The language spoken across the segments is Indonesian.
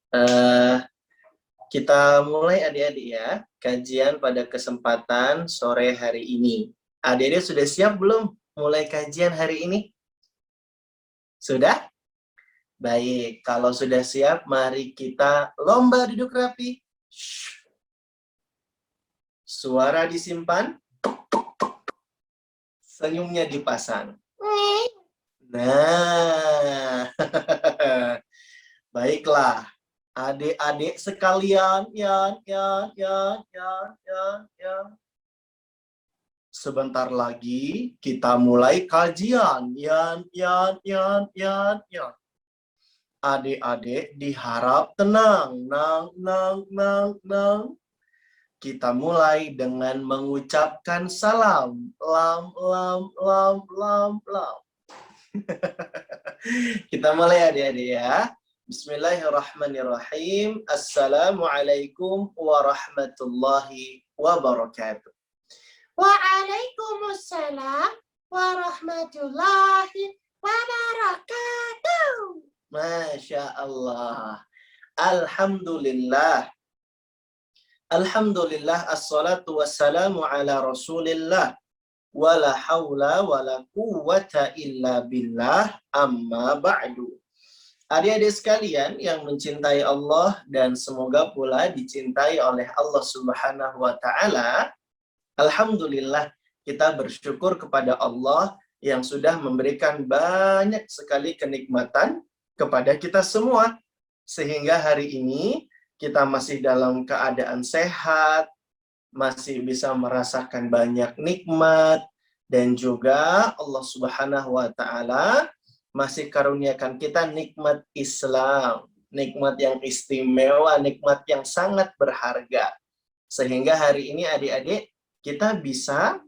Eh, kita mulai adik-adik ya, kajian pada kesempatan sore hari ini. Adik-adik sudah siap belum mulai kajian hari ini? Sudah? Baik, kalau sudah siap, mari kita lomba duduk rapi. Suara disimpan, senyumnya dipasang. Nah, baiklah. Adik-adik sekalian, sebentar lagi kita mulai kajian. Adik-adik diharap tenang. Kita mulai dengan mengucapkan salam. Lam. Kita mulai adik-adik ya. Bismillahirrahmanirrahim. Assalamualaikum warahmatullahi wabarakatuh. Waalaikumsalam warahmatullahi wabarakatuh. Masya Allah. Alhamdulillah. Alhamdulillah, assalatu wassalamu ala rasulillah. Wala hawla wala quwwata illa billah, amma ba'du. Adik-adik sekalian yang mencintai Allah dan semoga pula dicintai oleh Allah Subhanahu wa Ta'ala, alhamdulillah kita bersyukur kepada Allah yang sudah memberikan banyak sekali kenikmatan kepada kita semua, sehingga hari ini kita masih dalam keadaan sehat, masih bisa merasakan banyak nikmat, dan juga Allah Subhanahu wa Ta'ala masih karuniakan kita nikmat Islam, nikmat yang istimewa, nikmat yang sangat berharga. Sehingga hari ini adik-adik kita bisa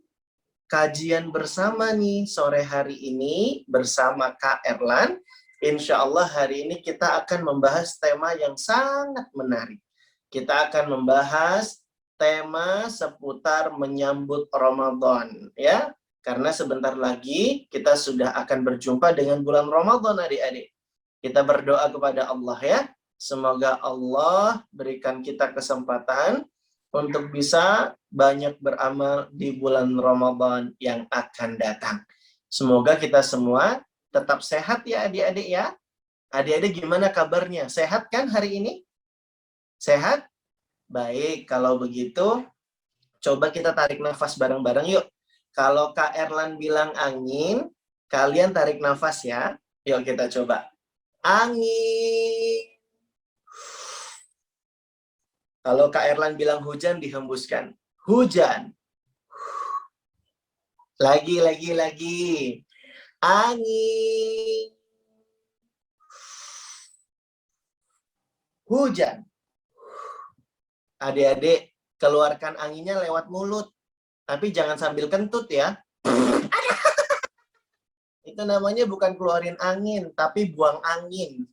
kajian bersama nih sore hari ini bersama Kak Erlan. Insya Allah hari ini kita akan membahas tema yang sangat menarik. Kita akan membahas tema seputar menyambut Ramadan, ya. Karena sebentar lagi kita sudah akan berjumpa dengan bulan Ramadan, adik-adik. Kita berdoa kepada Allah ya. Semoga Allah berikan kita kesempatan untuk bisa banyak beramal di bulan Ramadan yang akan datang. Semoga kita semua tetap sehat ya adik-adik ya. Adik-adik gimana kabarnya? Sehat kan hari ini? Sehat? Baik, kalau begitu coba kita tarik nafas bareng-bareng yuk. Kalau Kak Erlan bilang angin, kalian tarik nafas ya. Yuk kita coba. Angin. Kalau Kak Erlan bilang hujan, dihembuskan. Hujan. Lagi. Angin. Hujan. Adik-adik, keluarkan anginnya lewat mulut. Tapi jangan sambil kentut ya. Itu namanya bukan keluarin angin, tapi buang angin.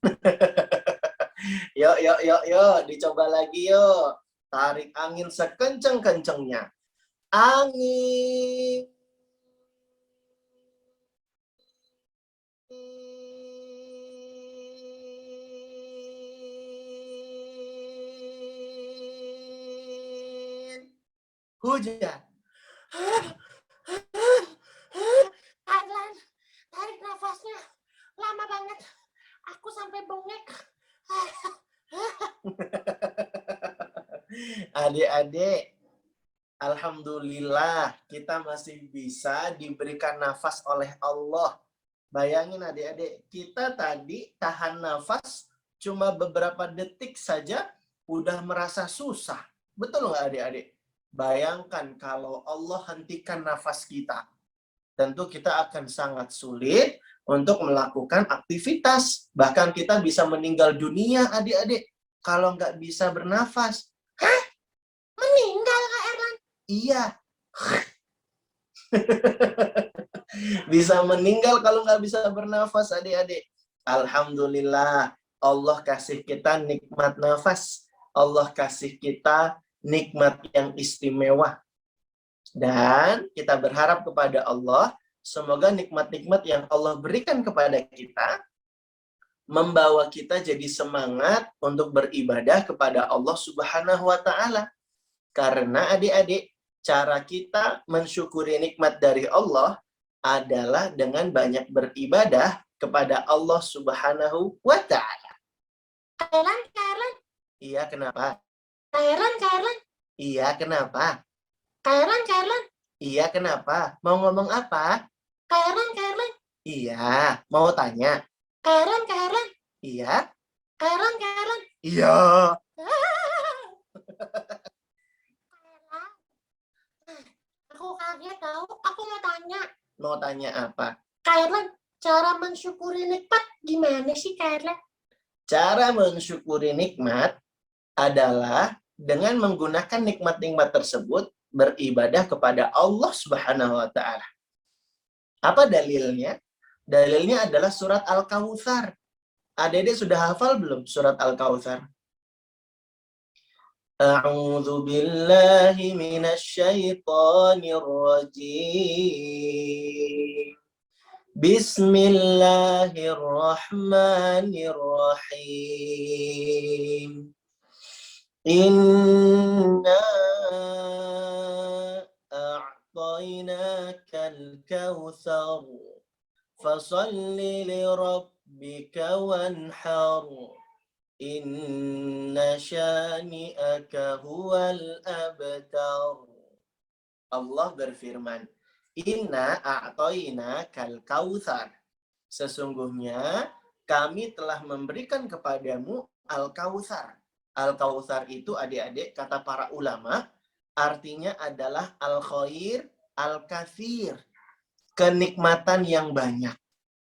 Yuk, dicoba lagi yuk. Tarik angin sekenceng-kencengnya. Angin. Hujan. Erlan, tarik nafasnya lama banget. Aku sampai bengek. Adik-adik, alhamdulillah kita masih bisa diberikan nafas oleh Allah. Bayangin adik-adik, kita tadi tahan nafas cuma beberapa detik saja udah merasa susah. Betul nggak adik-adik? Bayangkan kalau Allah hentikan nafas kita. Tentu kita akan sangat sulit untuk melakukan aktivitas. Bahkan kita bisa meninggal dunia adik-adik kalau nggak bisa bernafas. Hah? Meninggal Kak Erlan? Iya. Bisa meninggal kalau nggak bisa bernafas adik-adik. Alhamdulillah Allah kasih kita nikmat nafas. Allah kasih kita nikmat yang istimewa. Dan kita berharap kepada Allah, semoga nikmat-nikmat yang Allah berikan kepada kita membawa kita jadi semangat untuk beribadah kepada Allah Subhanahu wa taala. Karena adik-adik, cara kita mensyukuri nikmat dari Allah adalah dengan banyak beribadah kepada Allah Subhanahu wa taala. Kailan. Iya, kenapa? Kailan. Iya, kenapa? Kailan. Iya, kenapa? Mau ngomong apa? Kailan. Iya, mau tanya. Kailan. Iya. Kailan. Iya. Aku kaget tahu. Aku mau tanya. Mau tanya apa? Kailan, cara mensyukuri nikmat gimana sih Kailan? Cara mensyukuri nikmat adalah dengan menggunakan nikmat-nikmat tersebut beribadah kepada Allah Subhanahu wa taala. Apa dalilnya? Dalilnya adalah surat Al-Kautsar. Adik-adik sudah hafal belum surat Al-Kautsar? A'udzu billahi minasyaitonir rajim. Bismillahirrahmanirrahim. Inna a'tainakal kautsar fasalli lirabbika wanhar. Inna syani'aka huwal abtar. Allah berfirman, Inna a'tainakal kautsar. Sesungguhnya kami telah memberikan kepadamu Al-Kautsar. Al-Kautsar itu adik-adik kata para ulama artinya adalah al-khair al-katsir. Kenikmatan yang banyak.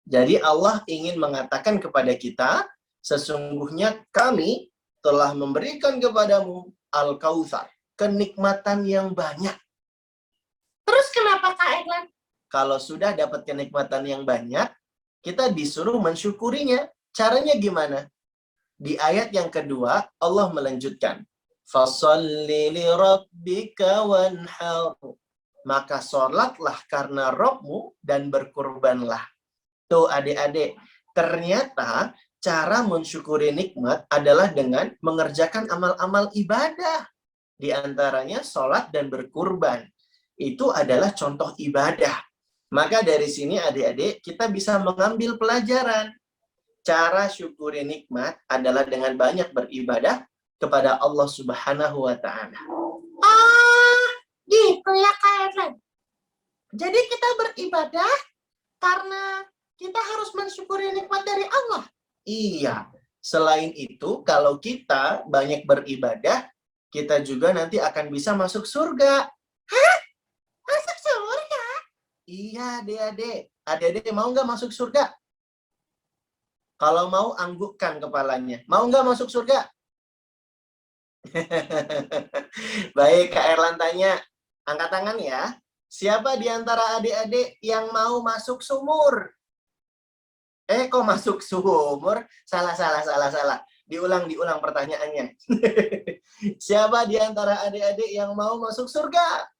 Jadi Allah ingin mengatakan kepada kita, sesungguhnya kami telah memberikan kepadamu Al-Kautsar. Kenikmatan yang banyak. Terus kenapa Kak Eglan? Kalau sudah dapat kenikmatan yang banyak, kita disuruh mensyukurinya. Caranya gimana? Di ayat yang kedua, Allah melanjutkan. Fasalli lirabbika wanhar. Maka sholatlah karena Rabbmu dan berkurbanlah. Tuh adik-adik, ternyata cara mensyukuri nikmat adalah dengan mengerjakan amal-amal ibadah. Di antaranya sholat dan berkurban. Itu adalah contoh ibadah. Maka dari sini adik-adik kita bisa mengambil pelajaran. Cara syukuri nikmat adalah dengan banyak beribadah kepada Allah Subhanahu wa taala. Gitu ya Kak Eglan. Jadi kita beribadah karena kita harus mensyukuri nikmat dari Allah. Iya. Selain itu, kalau kita banyak beribadah, kita juga nanti akan bisa masuk surga. Hah? Masuk surga? Iya, adik-adik. Adik-adik mau nggak masuk surga? Kalau mau, anggukkan kepalanya. Mau nggak masuk surga? Baik, Kak Erlan tanya. Angkat tangan ya. Siapa di antara adik-adik yang mau masuk sumur? Kok masuk sumur? Salah. Diulang pertanyaannya. Siapa di antara adik-adik yang mau masuk surga?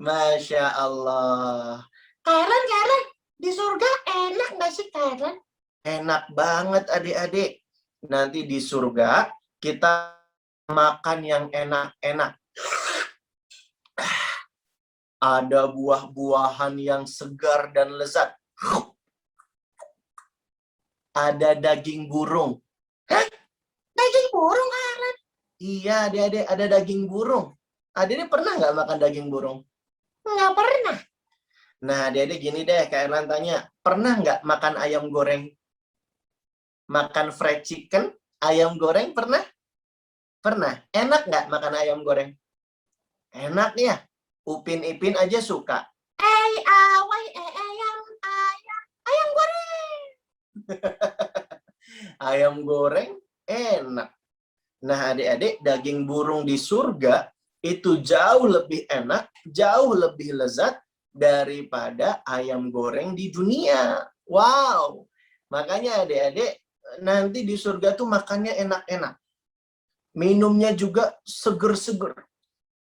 Masya Allah. Karen, di surga enak nggak sih Karen? Enak banget adik-adik. Nanti di surga kita makan yang enak-enak. Ada buah-buahan yang segar dan lezat. Ada daging burung. Hah? Daging burung Karen? Iya adik-adik, ada daging burung. Adik-adik pernah nggak makan daging burung? Nggak pernah. Nah adik-adik gini deh, Kak Erlan tanya. Pernah nggak makan ayam goreng? Makan fried chicken, ayam goreng pernah? Pernah. Enak nggak makan ayam goreng? Enak ya. Upin Ipin aja suka. Ayam goreng. Ayam goreng enak. Nah adik-adik, daging burung di surga itu jauh lebih enak, jauh lebih lezat daripada ayam goreng di dunia. Wow. Makanya adik-adik, nanti di surga tuh makannya enak-enak. Minumnya juga seger-seger.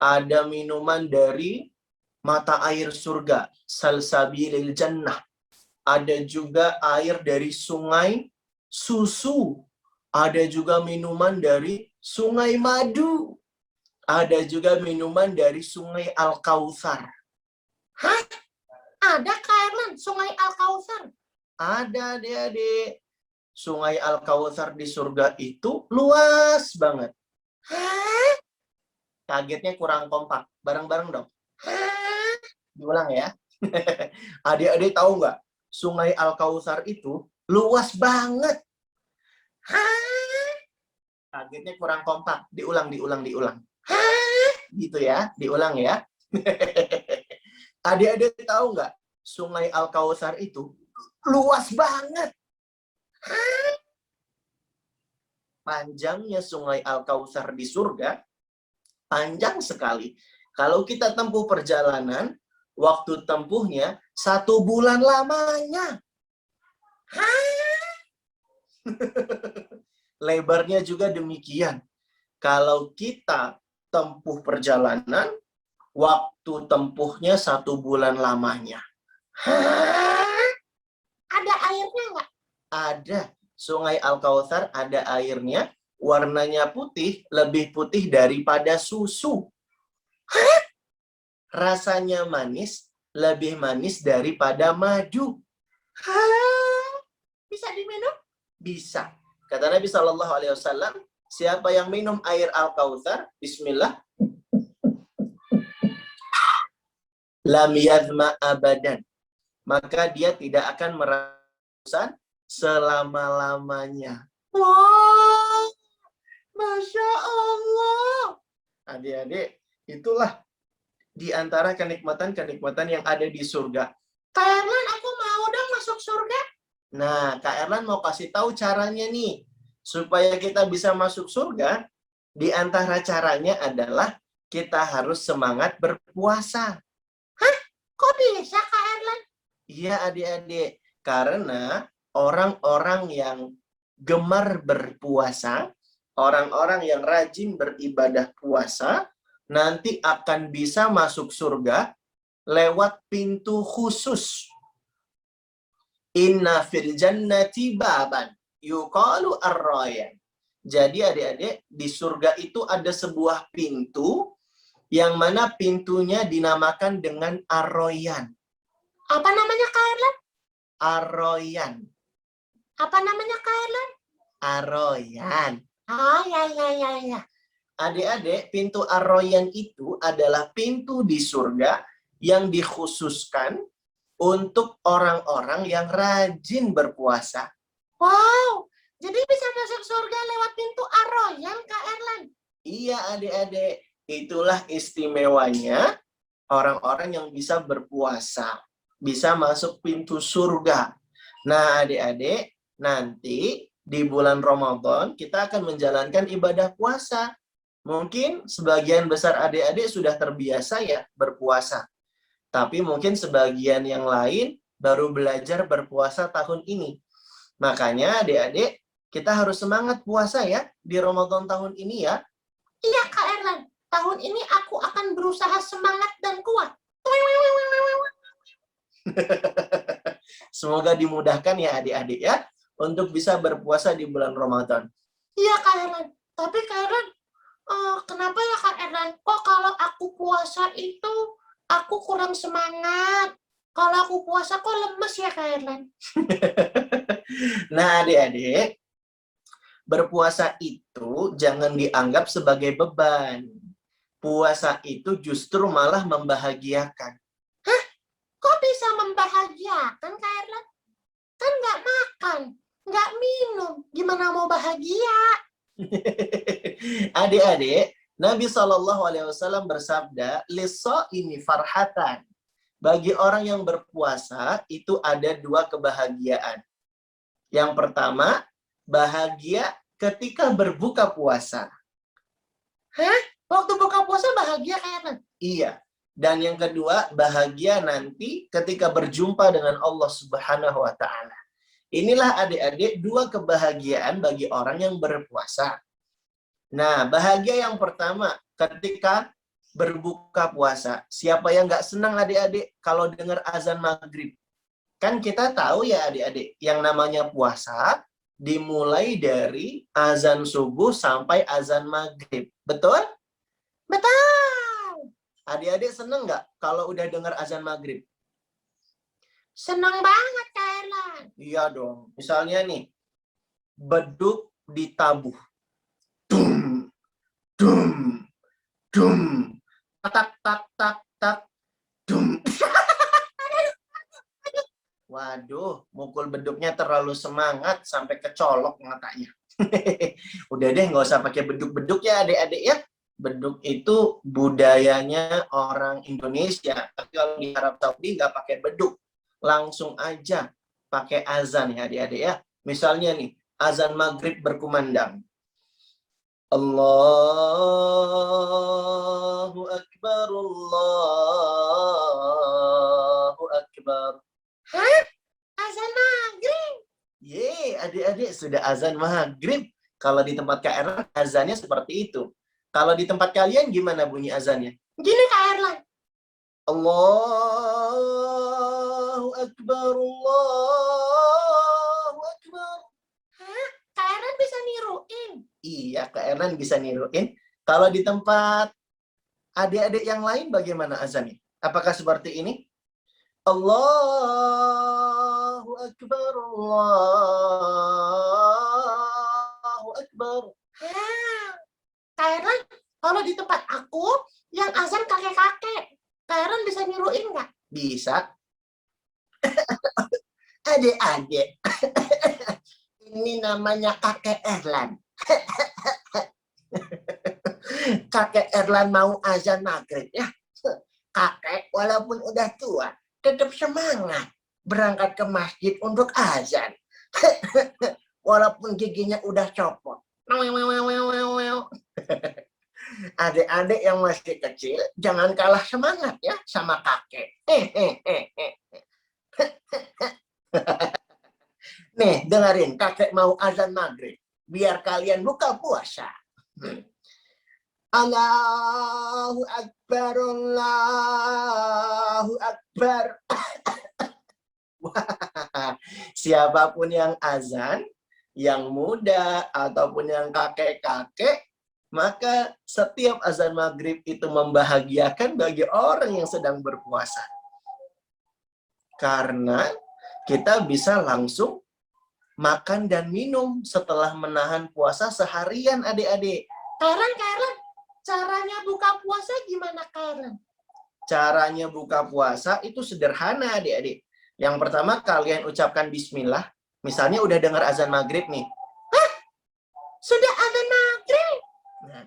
Ada minuman dari mata air surga, salsabilil jannah. ada juga air dari sungai susu, ada juga minuman dari sungai madu, ada juga minuman dari sungai Al-Kautsar. Hah? Ada Kak Erlan, Sungai Al-Kautsar? Ada, adik-adik. Sungai Al-Kautsar di surga itu luas banget. Hah? Kagetnya kurang kompak. Bareng-bareng dong. Hah? Diulang ya. Adik-adik tahu nggak? Sungai Al-Kautsar itu luas banget. Hah? Kagetnya kurang kompak. Diulang. Hah? Gitu ya. Diulang ya. Adik-adik tahu nggak? Sungai Al-Kautsar itu luas banget. Panjangnya Sungai Al-Kautsar di surga panjang sekali. Kalau kita tempuh perjalanan, waktu tempuhnya 1 bulan lamanya. Lebarnya juga demikian. Kalau kita tempuh perjalanan, waktu tempuhnya 1 bulan lamanya. Ada airnya nggak? Ada. Sungai Al-Kautsar ada airnya. Warnanya putih, lebih putih daripada susu. Rasanya manis, lebih manis daripada madu. Bisa diminum? Bisa. Kata Nabi SAW, siapa yang minum air Al-Kautsar, bismillah, lam yadma abadan. Maka dia tidak akan merasa selama-lamanya. Wow, Masya Allah. Adik-adik, itulah di antara kenikmatan-kenikmatan yang ada di surga. Kak Erlan, aku mau dong masuk surga. Nah, Kak Erlan mau kasih tahu caranya nih. Supaya kita bisa masuk surga, di antara caranya adalah kita harus semangat berpuasa. Kok bisa Kak Erlan? Iya adik-adik, karena orang-orang yang gemar berpuasa, orang-orang yang rajin beribadah puasa, nanti akan bisa masuk surga lewat pintu khusus. Inna fil jannati baban yuqalu ar-rayyan. Jadi adik-adik, di surga itu ada sebuah pintu yang mana pintunya dinamakan dengan ar-rayyan. Apa namanya Kak Erlan? Ar-rayyan. Apa namanya Kak Erlan? Ar-rayyan. Oh, ya. Adik-adik, pintu ar-rayyan itu adalah pintu di surga yang dikhususkan untuk orang-orang yang rajin berpuasa. Wow, jadi bisa masuk surga lewat pintu ar-rayyan Kak Erlan? Iya adik-adik, itulah istimewanya orang-orang yang bisa berpuasa. Bisa masuk pintu surga. Nah adik-adik, nanti di bulan Ramadan kita akan menjalankan ibadah puasa. Mungkin sebagian besar adik-adik sudah terbiasa ya berpuasa. Tapi mungkin sebagian yang lain baru belajar berpuasa tahun ini. Makanya adik-adik, kita harus semangat puasa ya di Ramadan tahun ini ya. Iya Kak Erlan, tahun ini aku akan berusaha semangat dan kuat. Semoga dimudahkan ya adik-adik ya untuk bisa berpuasa di bulan Ramadan. Iya Kak Erlan, tapi Kak Erlan, kenapa ya Kak Erlan? Kok kalau aku puasa itu aku kurang semangat? Kalau aku puasa kok lemes ya Kak Erlan? Nah adik-adik, berpuasa itu jangan dianggap sebagai beban. Puasa itu justru malah membahagiakan. Kok bisa membahagiakan Kak Erlan? Kan nggak makan, nggak minum, gimana mau bahagia? Adik-adik, Nabi SAW bersabda, "Lis-shaimi farhatan." Bagi orang yang berpuasa itu ada 2 kebahagiaan. Yang pertama, bahagia ketika berbuka puasa. Hah? Waktu buka puasa bahagia Kak Erlan? Iya. Dan yang kedua, bahagia nanti ketika berjumpa dengan Allah Subhanahu wa taala. Inilah adik-adik 2 kebahagiaan bagi orang yang berpuasa. Nah, bahagia yang pertama ketika berbuka puasa. Siapa yang nggak senang adik-adik kalau dengar azan maghrib? Kan kita tahu ya adik-adik, yang namanya puasa dimulai dari azan subuh sampai azan maghrib. Betul? Betul. Adik-adik seneng nggak kalau udah dengar azan maghrib? Senang banget Kak Erlan. Iya dong. Misalnya nih, beduk ditabuh. Dum, dum, dum. Tak, tak, tak, tak, dum. Waduh, mukul beduknya terlalu semangat sampai kecolok matanya. Udah deh, nggak usah pakai beduk-beduk ya adik-adik ya. Beduk itu budayanya orang Indonesia. Tapi kalau di Arab Saudi nggak pakai beduk. Langsung aja pakai azan ya adik-adik ya. Misalnya nih, azan maghrib berkumandang. Allahu Akbar, Allahu Akbar. Hah? Azan maghrib? Ye, adik-adik sudah azan maghrib. Kalau di tempat Kak Erlan, azannya seperti itu. Kalau di tempat kalian gimana bunyi azannya? Gini Kak Erlan. Allahu Akbar, Allahu Akbar. Hah? Kak Erlan bisa niruin? Iya, Kak Erlan bisa niruin. Kalau di tempat adik-adik yang lain bagaimana azannya? Apakah seperti ini? Allahu Akbar, Allahu Akbar. Hah? Kak Erlan, kalau di tempat aku, yang azan kakek-kakek. Kak Erlan bisa niruin nggak? Bisa. Adik-adik. Ini namanya kakek Erlan. Kakek Erlan mau azan maghrib ya. Kakek walaupun udah tua, tetap semangat berangkat ke masjid untuk azan. Walaupun giginya udah copot. Adik-adik yang masih kecil, jangan kalah semangat ya sama kakek. Nih, dengerin, kakek mau azan maghrib. Biar kalian buka puasa. Allahu Akbar, Allahu Akbar. Siapapun yang azan, yang muda ataupun yang kakek-kakek, maka setiap azan maghrib itu membahagiakan bagi orang yang sedang berpuasa. Karena kita bisa langsung makan dan minum setelah menahan puasa seharian adik-adik. Kak Erlan, caranya buka puasa gimana Kak Erlan? Caranya buka puasa itu sederhana adik-adik. Yang pertama kalian ucapkan bismillah. Misalnya udah dengar azan maghrib nih. Hah? Sudah azan maghrib? Nah,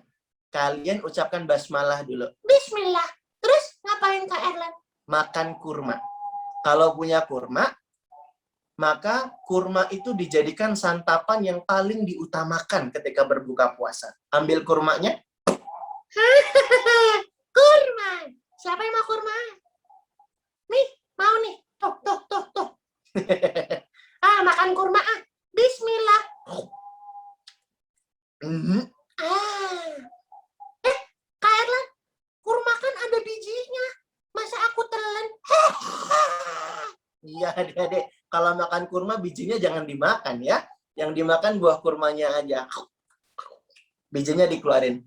kalian ucapkan basmalah dulu. Bismillah. Terus ngapain Kak Erlan? Makan kurma. Kalau punya kurma, maka kurma itu dijadikan santapan yang paling diutamakan ketika berbuka puasa. Ambil kurmanya. Kurma. Siapa yang mau kurma? Nih, mau nih. Tuh. Makan kurma ah. Bismillah. Kak Erlan, kurma kan ada bijinya. Masa aku telan? Iya, adik-adik. Kalau makan kurma, bijinya jangan dimakan ya. Yang dimakan buah kurmanya aja. Bijinya dikeluarin.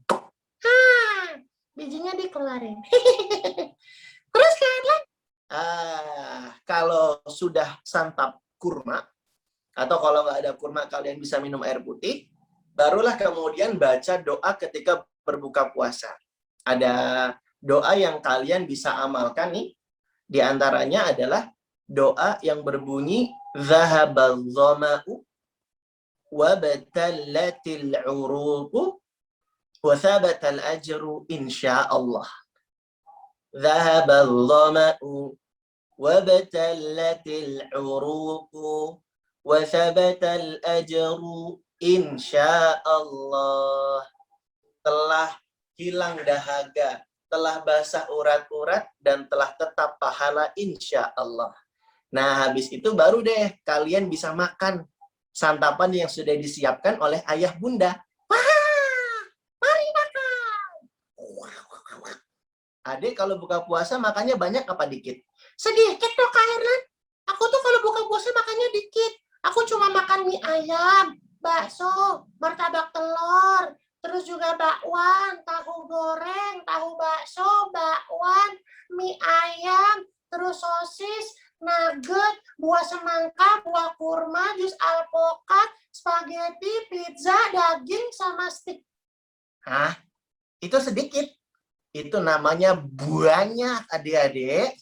Bijinya dikeluarin. Terus Kak Erlan? Kalau sudah santap kurma, atau kalau nggak ada kurma, kalian bisa minum air putih, barulah kemudian baca doa ketika berbuka puasa. Ada doa yang kalian bisa amalkan nih. Di antaranya adalah doa yang berbunyi Zahabal dhama'u wa batallatil 'uruqu wa thabatal ajru insyaallah. Zahabal dhama'u wa batallatil 'uruqu wa thabatal ajru insyaallah. Telah hilang dahaga, telah basah urat-urat, dan telah tetap pahala insya Allah. Nah, habis itu baru deh kalian bisa makan santapan yang sudah disiapkan oleh ayah bunda. Wah, mari makan. Adik kalau buka puasa makannya banyak apa dikit? Sedikit tuh Kak Erlan. Aku tuh kalau buka puasa makannya dikit. Aku cuma makan mie ayam, bakso, martabak telur, terus juga bakwan, tahu goreng, tahu bakso, bakwan, mie ayam, terus sosis, nugget, buah semangka, buah kurma, jus alpukat, spaghetti, pizza, daging, sama steak. Hah? Itu sedikit. Itu namanya banyak, adik-adik.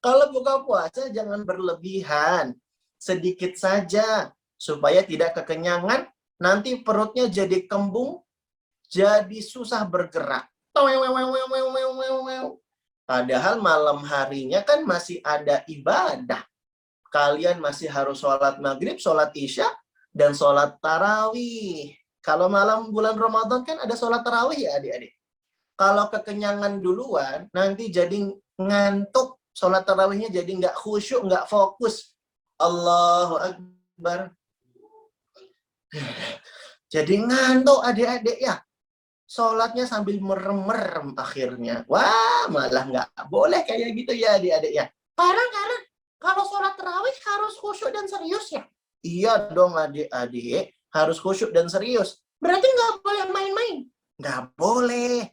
Kalau buka puasa jangan berlebihan. Sedikit saja. Supaya tidak kekenyangan. Nanti perutnya jadi kembung. Jadi susah bergerak. Padahal malam harinya kan masih ada ibadah. Kalian masih harus sholat maghrib, sholat isya, dan sholat tarawih. Kalau malam bulan Ramadan kan ada sholat tarawih ya adik-adik. Kalau kekenyangan duluan, nanti jadi ngantuk. Sholat tarawihnya jadi nggak khusyuk, nggak fokus. Allahu Akbar. Jadi ngantuk adik-adik ya. Sholatnya sambil merem-merem akhirnya. Wah, malah nggak boleh kayak gitu ya adik-adik ya. Karena kalau sholat tarawih harus khusyuk dan serius ya? Iya dong adik-adik. Harus khusyuk dan serius. Berarti nggak boleh main-main? Nggak boleh.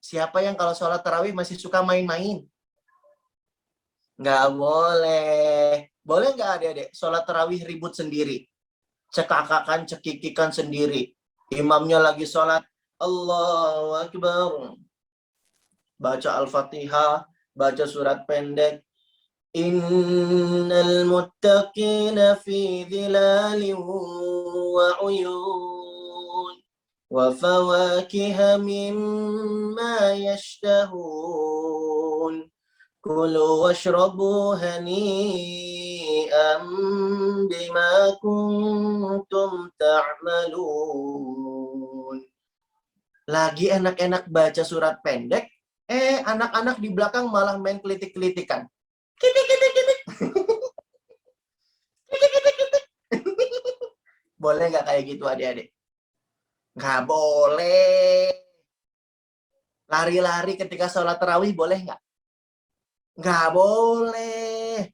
Siapa yang kalau sholat tarawih masih suka main-main? Nggak boleh. Boleh nggak adik-adik? Sholat tarawih ribut sendiri. Cekakakan, cekikikan sendiri. Imamnya lagi sholat. Allahu Akbar. Baca Al-Fatihah. Baca surat pendek. Innal muttaqina fi dhilalin wa uyun. Wa fawakiha mimma yashtahun. Kulu washrabu hani'an bima kuntum ta'malun. Lagi enak-enak baca surat pendek, anak-anak di belakang malah main kelitik-kelitikan. Kitik-kitik-kitik. Kitik-kitik-kitik. Boleh nggak kayak gitu adik-adik? Nggak boleh. Lari-lari ketika sholat tarawih boleh nggak? Nggak boleh.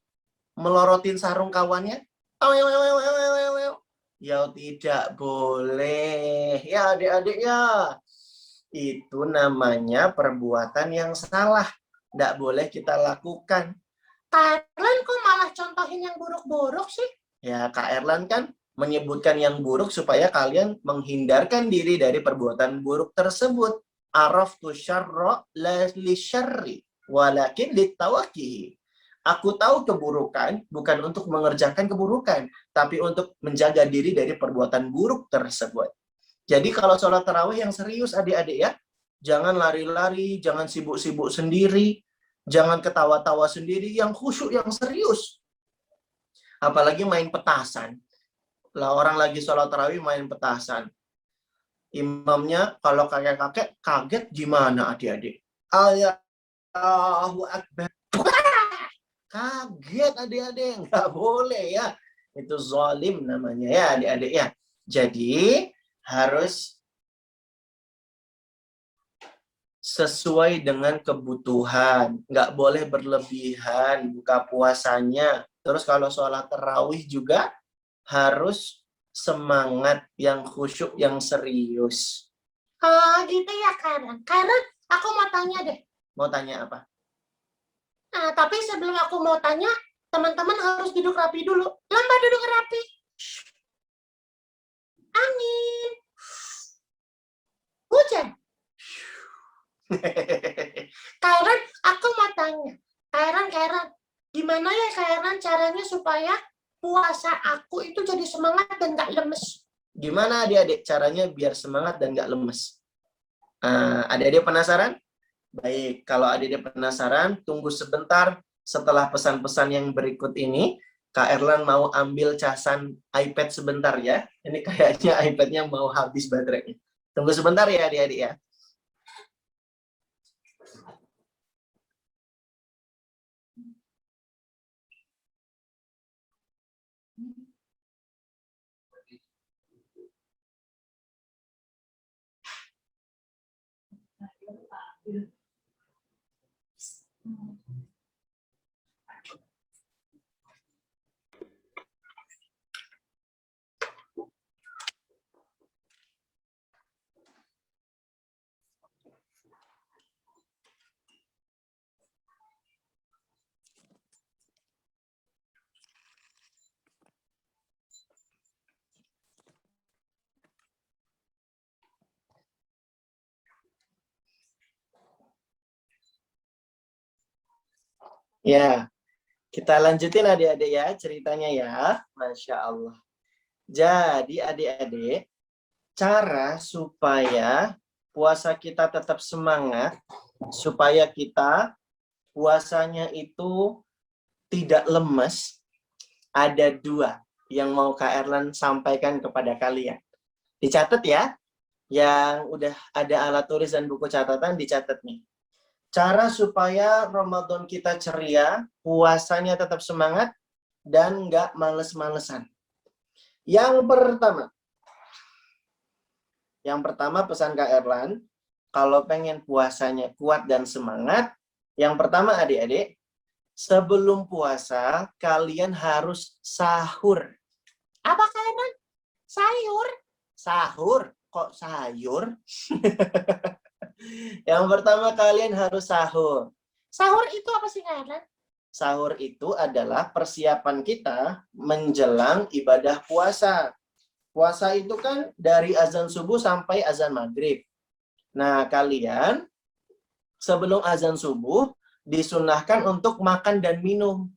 Melorotin sarung kawannya? Ya tidak boleh. Ya adik-adik ya. Itu namanya perbuatan yang salah. Nggak boleh kita lakukan. Kak Erlan kok malah contohin yang buruk-buruk sih? Ya Kak Erlan kan menyebutkan yang buruk supaya kalian menghindarkan diri dari perbuatan buruk tersebut. Araftu syarra la li syarri walakin litawaki. Aku tahu keburukan bukan untuk mengerjakan keburukan, tapi untuk menjaga diri dari perbuatan buruk tersebut. Jadi kalau sholat tarawih yang serius adik-adik ya, jangan lari-lari, jangan sibuk-sibuk sendiri, jangan ketawa-tawa sendiri, yang khusyuk, yang serius. Apalagi main petasan. Lah orang lagi sholat tarawih main petasan. Imamnya kalau kakek-kakek kaget gimana adik-adik? Allahu Akbar. Kaget adik-adik, nggak boleh ya. Itu zalim namanya ya adik-adik ya. Jadi harus sesuai dengan kebutuhan. Nggak boleh berlebihan buka puasanya. Terus kalau sholat tarawih juga harus semangat, yang khusyuk, yang serius. Gitu ya Karen. Karen, aku mau tanya deh. Mau tanya apa? Nah, tapi sebelum aku mau tanya, teman-teman harus duduk rapi dulu. Lamba duduk rapi. Angin. Hujan. Karen, aku mau tanya. Karen, gimana ya Karen caranya supaya puasa aku itu jadi semangat dan gak lemes? Gimana adik-adik caranya biar semangat dan gak lemes? Adik-adik penasaran? Baik, kalau adik-adik penasaran, tunggu sebentar setelah pesan-pesan yang berikut ini. Kak Erlan mau ambil casan iPad sebentar ya. Ini kayaknya iPad-nya mau habis baterainya. Tunggu sebentar ya adik-adik ya. Ya, kita lanjutin adik-adik ya ceritanya ya. Masya Allah. Jadi adik-adik, cara supaya puasa kita tetap semangat, supaya kita puasanya itu tidak lemes, ada dua yang mau Kak Erlan sampaikan kepada kalian. Dicatat ya, yang udah ada alat tulis dan buku catatan dicatat nih. Cara supaya Ramadan kita ceria, puasanya tetap semangat, dan nggak males-malesan. Yang pertama pesan Kak Erlan, kalau pengen puasanya kuat dan semangat, yang pertama adik-adik, sebelum puasa kalian harus sahur. Apa Kak Erlan? Sayur? Sahur? Kok sayur? Yang pertama kalian harus sahur. Sahur itu apa sih Kak Erlan? Sahur itu adalah persiapan kita menjelang ibadah puasa. Puasa itu kan dari azan subuh sampai azan maghrib. Nah, kalian sebelum azan subuh disunahkan untuk makan dan minum.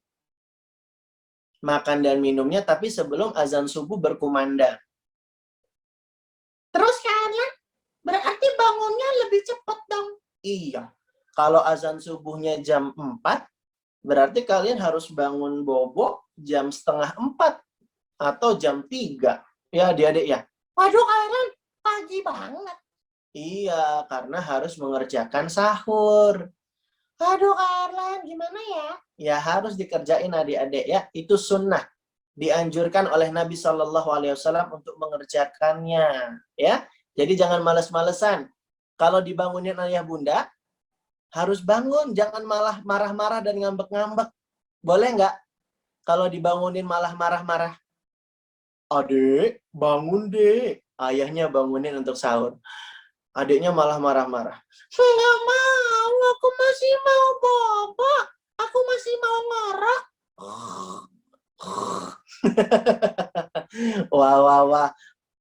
Makan dan minumnya tapi sebelum azan subuh berkumandang. Terus Kak Erlan, berarti bangunnya lebih cepat dong. Iya. Kalau azan subuhnya jam 4, berarti kalian harus bangun bobo jam setengah 4 atau jam 3. Ya, adik-adik ya. Waduh Kak Erlan, pagi banget. Iya, karena harus mengerjakan sahur. Waduh Kak Erlan, gimana ya? Ya, harus dikerjain adik-adik ya. Itu sunnah. Dianjurkan oleh Nabi Shallallahu Alaihi Wasallam untuk mengerjakannya. Ya, jadi jangan males-malesan. Kalau dibangunin ayah bunda, harus bangun. Jangan malah marah-marah dan ngambek-ngambek. Boleh nggak? Kalau dibangunin malah marah-marah. Adek, bangun dek. Ayahnya bangunin untuk sahur. Adiknya malah marah-marah. Nggak mau, aku masih mau bobo. Aku masih mau ngorok. Wah, wah, wah.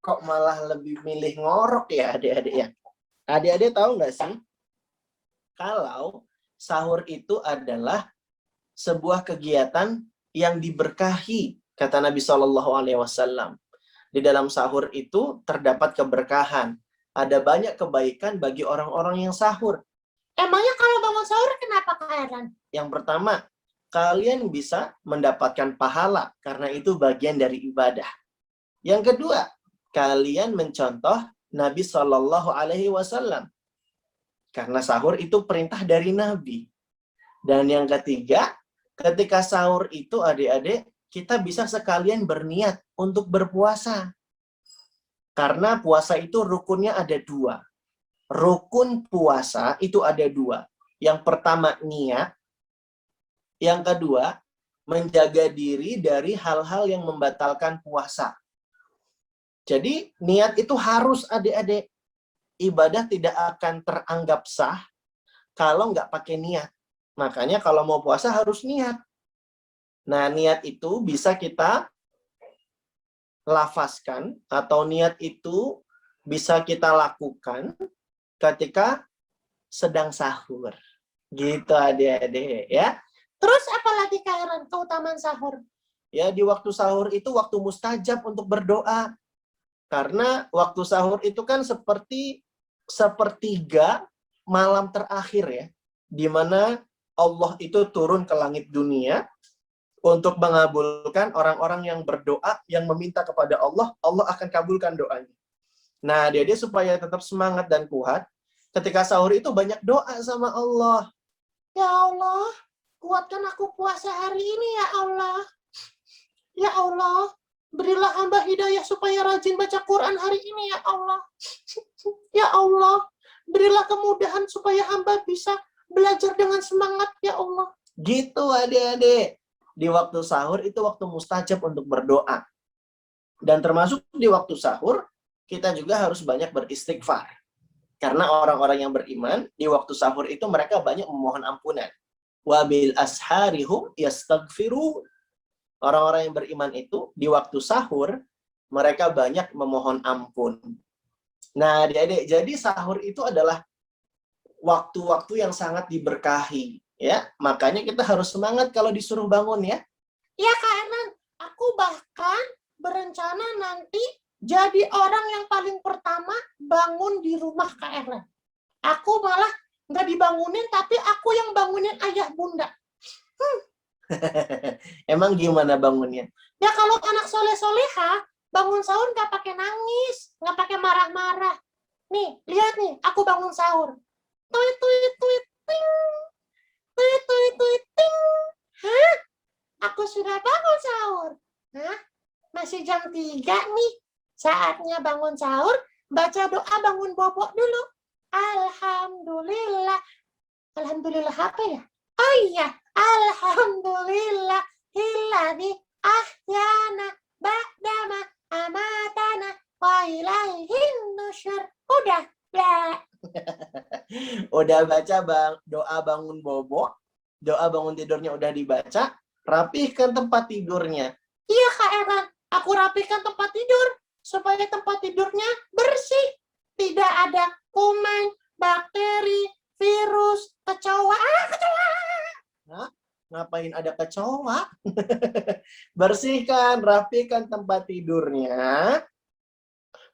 Kok malah lebih milih ngorok ya adik-adik ya? Adik-adik tahu nggak sih? Kalau sahur itu adalah sebuah kegiatan yang diberkahi, kata Nabi Shallallahu Alaihi Wasallam. Di dalam sahur itu terdapat keberkahan. Ada banyak kebaikan bagi orang-orang yang sahur. Emangnya kalau bangun sahur kenapa Kak Erlan? Yang pertama, kalian bisa mendapatkan pahala karena itu bagian dari ibadah. Yang kedua, kalian mencontoh Nabi Shallallahu Alaihi Wasallam karena sahur itu perintah dari Nabi. Dan yang ketiga, ketika sahur itu adik-adik kita bisa sekalian berniat untuk berpuasa. Karena puasa itu rukunnya ada dua. Rukun puasa itu ada dua. Yang pertama niat, yang kedua menjaga diri dari hal-hal yang membatalkan puasa. Jadi niat itu harus adik-adik. Ibadah tidak akan teranggap sah kalau nggak pakai niat. Makanya kalau mau puasa harus niat. Nah, niat itu bisa kita lafazkan atau niat itu bisa kita lakukan ketika sedang sahur. Gitu adik-adik ya. Terus apalagi Kak Erlan keutamaan sahur? Ya, di waktu sahur itu waktu mustajab untuk berdoa. Karena waktu sahur itu kan seperti sepertiga malam terakhir ya. Di mana Allah itu turun ke langit dunia untuk mengabulkan orang-orang yang berdoa, yang meminta kepada Allah, Allah akan kabulkan doanya. Nah, dia supaya tetap semangat dan kuat, ketika sahur itu banyak doa sama Allah. Ya Allah, kuatkan aku puasa hari ini ya Allah. Ya Allah, berilah hamba hidayah supaya rajin baca Quran hari ini ya Allah. Ya Allah, berilah kemudahan supaya hamba bisa belajar dengan semangat ya Allah. Gitu adik-adik. Di waktu sahur itu waktu mustajab untuk berdoa. Dan termasuk di waktu sahur, kita juga harus banyak beristighfar. Karena orang-orang yang beriman, di waktu sahur itu mereka banyak memohon ampunan. Wabil asharihum yastaghfirun. Orang-orang yang beriman itu, di waktu sahur, mereka banyak memohon ampun. Nah, adik-adik, jadi sahur itu adalah waktu-waktu yang sangat diberkahi. Ya, makanya kita harus semangat kalau disuruh bangun ya. Ya Kak Erlan, aku bahkan berencana nanti jadi orang yang paling pertama bangun di rumah Kak Erlan. Aku malah nggak dibangunin, tapi aku yang bangunin ayah bunda. Emang gimana bangunnya? Ya kalau anak soleh-soleha, bangun sahur nggak pakai nangis, nggak pakai marah-marah. Nih, lihat nih, aku bangun sahur. Tuit, tuit, tuit, ting. Tuit, tuit, tuit, ting. Hah? Aku sudah bangun sahur. Hah? Masih jam 3 nih. Saatnya bangun sahur, baca doa bangun bobok dulu. Alhamdulillah. Alhamdulillah apa ya? Oh iya, Alhamdulillah hilladzi ahyana ba'dama amatana wa ilaihin nusyur. Udah, ya. Udah baca doa bangun bobo, doa bangun tidurnya udah dibaca, rapihkan tempat tidurnya. Iya Kak Erlan, aku rapihkan tempat tidur supaya tempat tidurnya bersih. Tidak ada kuman, bakteri, virus, kecoa. Kecoa. Hah? Ngapain ada kecoa? Bersihkan, rapihkan tempat tidurnya.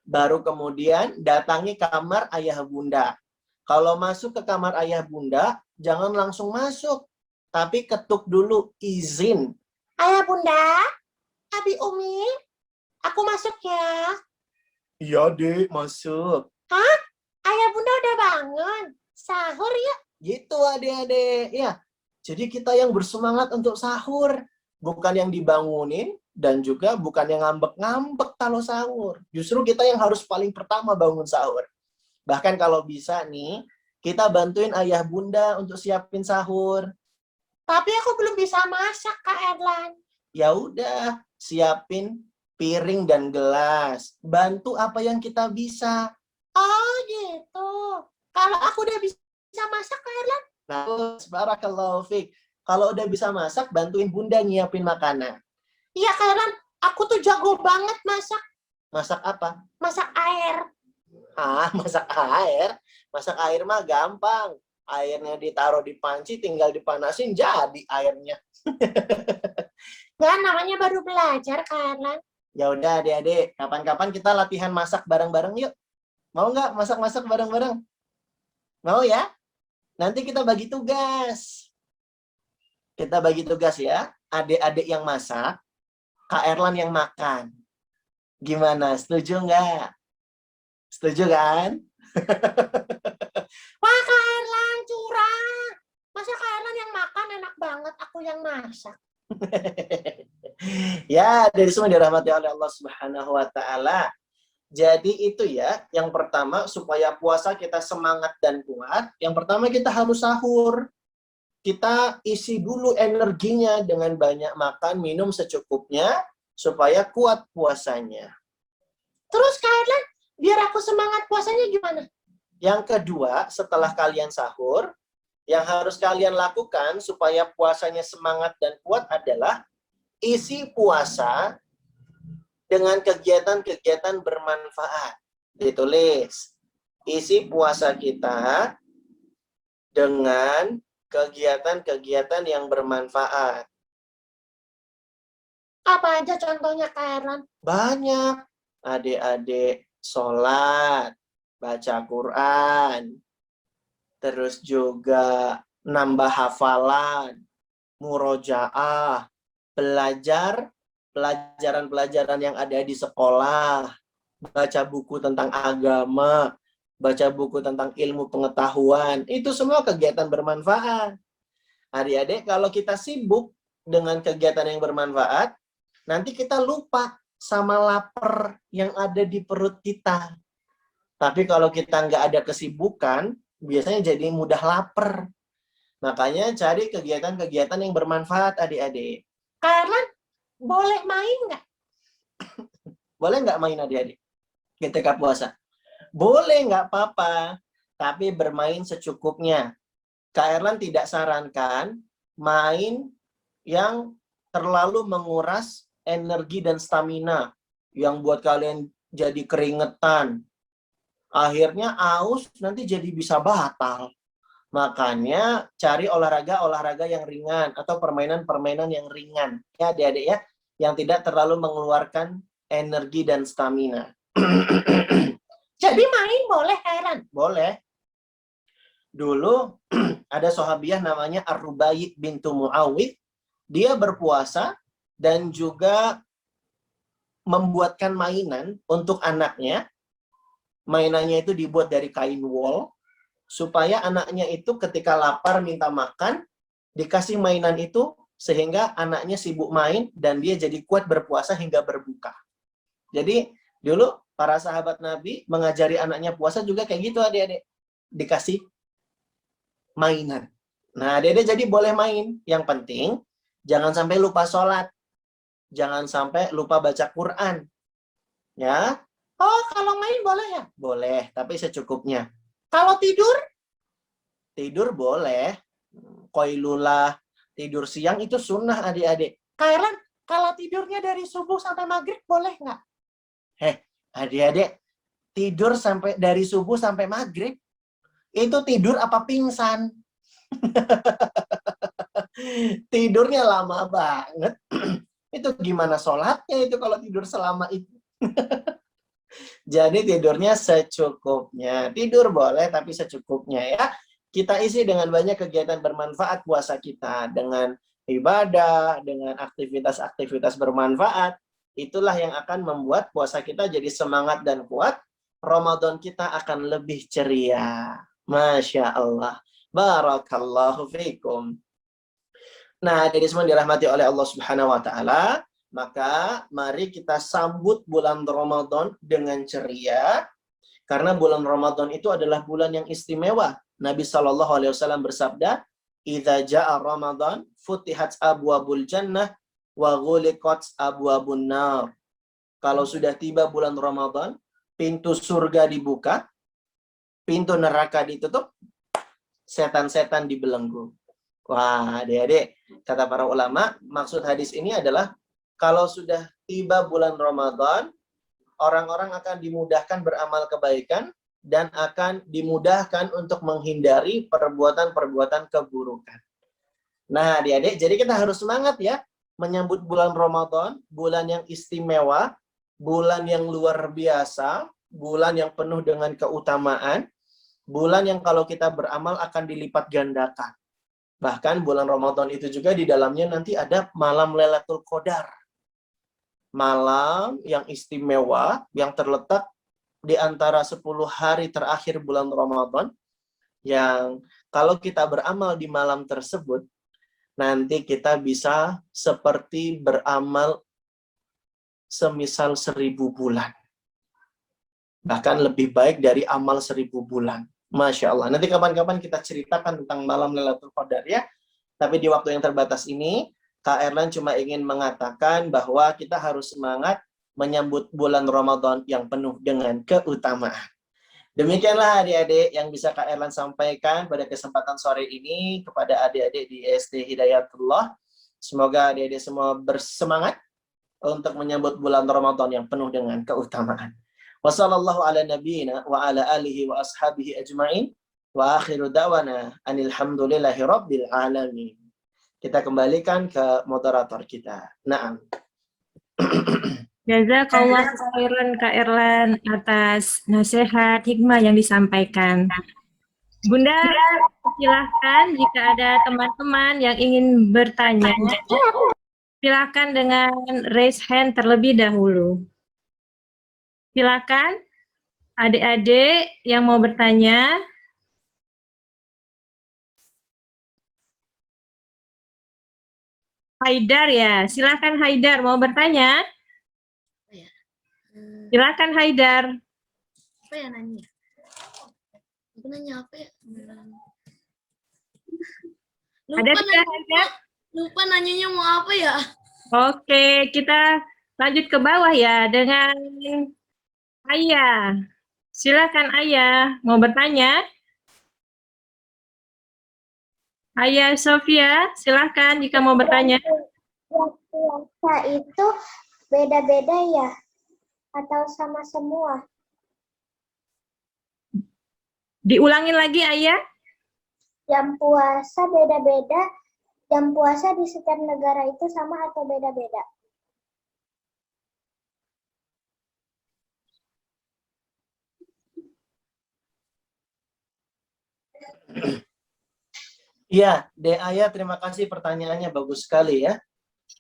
Baru kemudian datangi kamar ayah bunda. Kalau masuk ke kamar ayah bunda, jangan langsung masuk. Tapi ketuk dulu izin. Ayah bunda, Abi Umi, aku masuk ya. Iya dek, masuk. Hah? Ayah bunda udah bangun. Sahur ya? Gitu adik-adik. Ya, jadi kita yang bersemangat untuk sahur. Bukan yang dibangunin dan juga bukan yang ngambek-ngambek kalau sahur. Justru kita yang harus paling pertama bangun sahur. Bahkan kalau bisa nih, kita bantuin ayah bunda untuk siapin sahur. Tapi aku belum bisa masak, Kak Erlan. Ya udah, siapin piring dan gelas. Bantu apa yang kita bisa. Oh gitu. Kalau aku udah bisa masak, Kak Erlan? Nah, barakallahu fiik. Kalau udah bisa masak, bantuin bunda nyiapin makanan. Iya, Kak Erlan. Aku tuh jago banget masak. Masak apa? Masak air. Masak air? Masak air mah gampang. Airnya ditaruh di panci, tinggal dipanasin, jadi airnya. Ya, namanya baru belajar, Kak Erlan. Ya udah adik-adik, kapan-kapan kita latihan masak bareng-bareng yuk. Mau nggak masak-masak bareng-bareng? Mau ya? Nanti kita bagi tugas. Kita bagi tugas ya. Adik-adik yang masak, Kak Erlan yang makan. Gimana? Setuju nggak? Setuju kan? Wah, Kak Erlan, curang. Masa Kak Erlan yang makan enak banget, aku yang masak. Ya, dari semua dirahmati oleh Allah Subhanahu wa taala. Jadi itu ya, yang pertama supaya puasa kita semangat dan kuat, yang pertama kita harus sahur. Kita isi dulu energinya dengan banyak makan, minum secukupnya supaya kuat puasanya. Terus Kak Erlan, biar aku semangat puasanya gimana? Yang kedua, setelah kalian sahur, yang harus kalian lakukan supaya puasanya semangat dan kuat adalah isi puasa dengan kegiatan-kegiatan bermanfaat. Ditulis, isi puasa kita dengan kegiatan-kegiatan yang bermanfaat. Apa aja contohnya, Kak Erlan? Banyak. Adik-adik sholat, baca Quran, terus juga nambah hafalan, murojaah, belajar pelajaran-pelajaran yang ada di sekolah, baca buku tentang agama, baca buku tentang ilmu pengetahuan. Itu semua kegiatan bermanfaat. Adik-adik, kalau kita sibuk dengan kegiatan yang bermanfaat, nanti kita lupa sama lapar yang ada di perut kita. Tapi kalau kita nggak ada kesibukan, biasanya jadi mudah lapar. Makanya cari kegiatan-kegiatan yang bermanfaat, adik-adik. Kak Erlan, boleh main nggak? Boleh nggak main adik-adik ketika puasa? Boleh, nggak apa-apa. Tapi bermain secukupnya. Kak Erlan tidak sarankan main yang terlalu menguras energi dan stamina. Yang buat kalian jadi keringetan. Akhirnya aus nanti jadi bisa batal. Makanya cari olahraga-olahraga yang ringan atau permainan-permainan yang ringan. Ya adik-adik ya, yang tidak terlalu mengeluarkan energi dan stamina. Jadi main boleh, Kak Erlan? Boleh. Dulu ada sahabiah namanya Ar-Rubai bintu Muawid. Dia berpuasa dan juga membuatkan mainan untuk anaknya. Mainannya itu dibuat dari kain wol, supaya anaknya itu ketika lapar minta makan, dikasih mainan itu, sehingga anaknya sibuk main, dan dia jadi kuat berpuasa hingga berbuka. Jadi, dulu para sahabat Nabi mengajari anaknya puasa juga kayak gitu adik-adik. Dikasih mainan. Nah, adik-adik jadi boleh main. Yang penting, jangan sampai lupa sholat. Jangan sampai lupa baca Quran. Ya, Oh, kalau main boleh ya? boleh, tapi secukupnya. Kalau tidur? Tidur boleh. Qailulah, tidur siang itu sunnah adik-adik. Kak Erlan, kalau tidurnya dari subuh sampai maghrib boleh nggak? Adik-adik, tidur sampai dari subuh sampai maghrib, itu tidur apa pingsan? Tidurnya lama banget. Itu gimana sholatnya itu kalau tidur selama itu? Jadi tidurnya secukupnya. Tidur boleh tapi secukupnya ya. Kita isi dengan banyak kegiatan bermanfaat puasa kita. Dengan ibadah, dengan aktivitas-aktivitas bermanfaat. Itulah yang akan membuat puasa kita jadi semangat dan kuat. Ramadan kita akan lebih ceria. Masya Allah. Barakallahu fiikum. Nah, jadi semua dirahmati oleh Allah Subhanahu wa taala, maka mari kita sambut bulan Ramadan dengan ceria karena bulan Ramadan itu adalah bulan yang istimewa. Nabi Shallallahu alaihi wasallam bersabda, "Idza jaa Ramadan, futihat abwabul jannah wa ghuliqat abwabun nar." Kalau sudah tiba bulan Ramadan, pintu surga dibuka, pintu neraka ditutup, setan-setan dibelenggu. Wah, adik-adik, kata para ulama, maksud hadis ini adalah kalau sudah tiba bulan Ramadan, orang-orang akan dimudahkan beramal kebaikan dan akan dimudahkan untuk menghindari perbuatan-perbuatan keburukan. Nah, adik-adik, jadi kita harus semangat ya menyambut bulan Ramadan, bulan yang istimewa, bulan yang luar biasa, bulan yang penuh dengan keutamaan, bulan yang kalau kita beramal akan dilipat gandakan. Bahkan bulan Ramadan itu juga di dalamnya nanti ada malam Lailatul Qadar. Malam yang istimewa yang terletak di antara 10 hari terakhir bulan Ramadan, yang kalau kita beramal di malam tersebut, nanti kita bisa seperti beramal semisal 1000 bulan. Bahkan lebih baik dari amal 1000 bulan. Masya Allah. Nanti kapan-kapan kita ceritakan tentang malam Lailatul Qadar ya. Tapi di waktu yang terbatas ini, Kak Erlan cuma ingin mengatakan bahwa kita harus semangat menyambut bulan Ramadan yang penuh dengan keutamaan. Demikianlah adik-adik yang bisa Kak Erlan sampaikan pada kesempatan sore ini kepada adik-adik di SD Hidayatullah. Semoga adik-adik semua bersemangat untuk menyambut bulan Ramadan yang penuh dengan keutamaan. Wassallallahu ala nabiyyina wa ala alihi wa ashabihi ajma'in wa akhiru da'wana anilhamdulillahi rabbil alamin. Kita kembalikan ke moderator kita. Naam. Jazakallah khairan Kak Erlan atas nasihat hikmah yang disampaikan. Bunda, silahkan jika ada teman-teman yang ingin bertanya, silahkan dengan raise hand terlebih dahulu. Silakan adik-adik yang mau bertanya. Haidar ya, silakan Haidar mau bertanya. Silakan Haidar. Apa ya nanya? Aku nanya apa ya? Ada tidak Haidar? Lupa nanyanya mau apa ya? Oke, kita lanjut ke bawah ya dengan Ayah. Silakan Ayah, mau bertanya? Ayah Sofia, silakan jika mau bertanya. Puasa itu beda-beda ya? Atau sama semua? Diulangin lagi Ayah. jam puasa beda-beda. Jam puasa di setiap negara itu sama atau beda-beda? Iya, Deaya, terima kasih pertanyaannya, bagus sekali ya.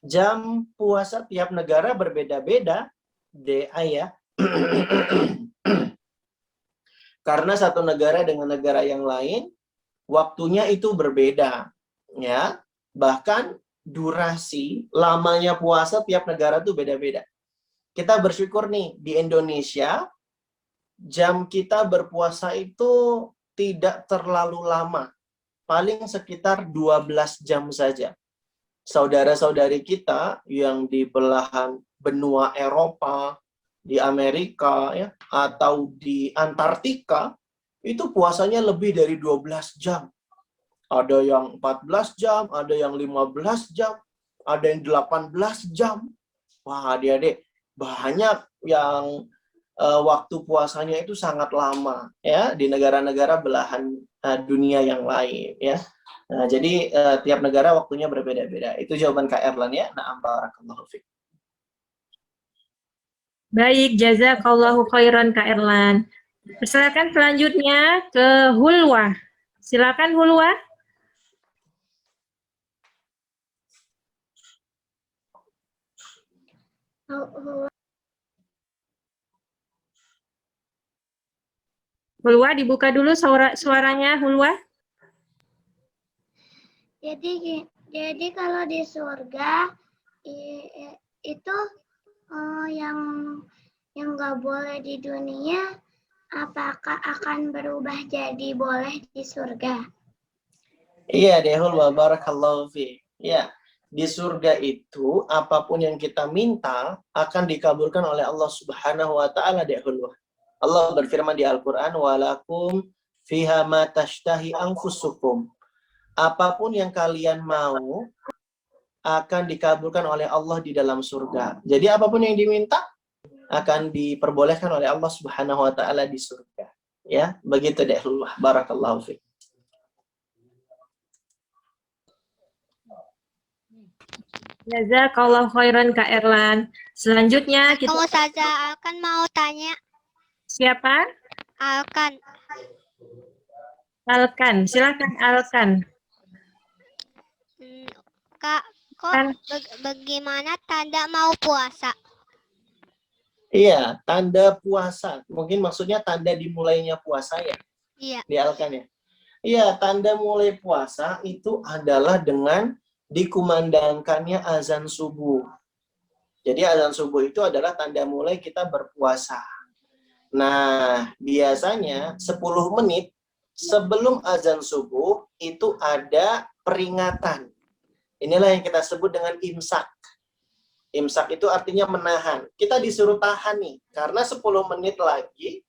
Jam puasa tiap negara berbeda-beda, Deaya. Karena satu negara dengan negara yang lain, waktunya itu berbeda. Ya, bahkan durasi, lamanya puasa tiap negara itu beda-beda. Kita bersyukur nih, di Indonesia, jam kita berpuasa itu tidak terlalu lama. Paling sekitar 12 jam saja. Saudara-saudari kita yang di belahan benua Eropa, di Amerika, ya, atau di Antartika, itu puasanya lebih dari 12 jam. Ada yang 14 jam, ada yang 15 jam, ada yang 18 jam. Wah, adik-adik, banyak yang waktu puasanya itu sangat lama ya di negara-negara belahan dunia yang lain ya. Nah, jadi tiap negara waktunya berbeda-beda. Itu jawaban Kak Erlan ya. Na'am, barakallahu fiik. Baik, jazakallahu khairan Kak Erlan. Persilakan selanjutnya ke Hulwa. Silakan Hulwa. Hulwa, dibuka dulu suaranya, Hulwa. Jadi kalau di surga itu yang nggak boleh di dunia, apakah akan berubah jadi boleh di surga? Iya deh Hulwa, barakallahu fiik. Ya, di surga itu apapun yang kita minta akan dikabulkan oleh Allah Subhanahu wa taala deh Hulwa. Allah berfirman di Al-Qur'an, "Walakum fiha ma tashtahi anfusukum." Apapun yang kalian mau akan dikabulkan oleh Allah di dalam surga. Jadi apapun yang diminta akan diperbolehkan oleh Allah Subhanahu wa taala di surga. Ya, begitu deh Allah. Barakallahu fiik. Jazakallahu khairan Kak Erlan. Selanjutnya kita Ustazah, Alkan mau tanya. siapa? Alkan, Alkan. Silakan Alkan. Kak, kok Kan. bagaimana tanda mau puasa? Iya, tanda puasa. Mungkin maksudnya tanda dimulainya puasa ya? Iya. Di Alkan ya? Iya, tanda mulai puasa itu adalah dengan dikumandangkannya azan subuh. Jadi azan subuh itu adalah tanda mulai kita berpuasa. Nah, biasanya 10 menit sebelum azan subuh itu ada peringatan. Inilah yang kita sebut dengan imsak. Imsak itu artinya menahan. Kita disuruh tahan nih, karena 10 menit lagi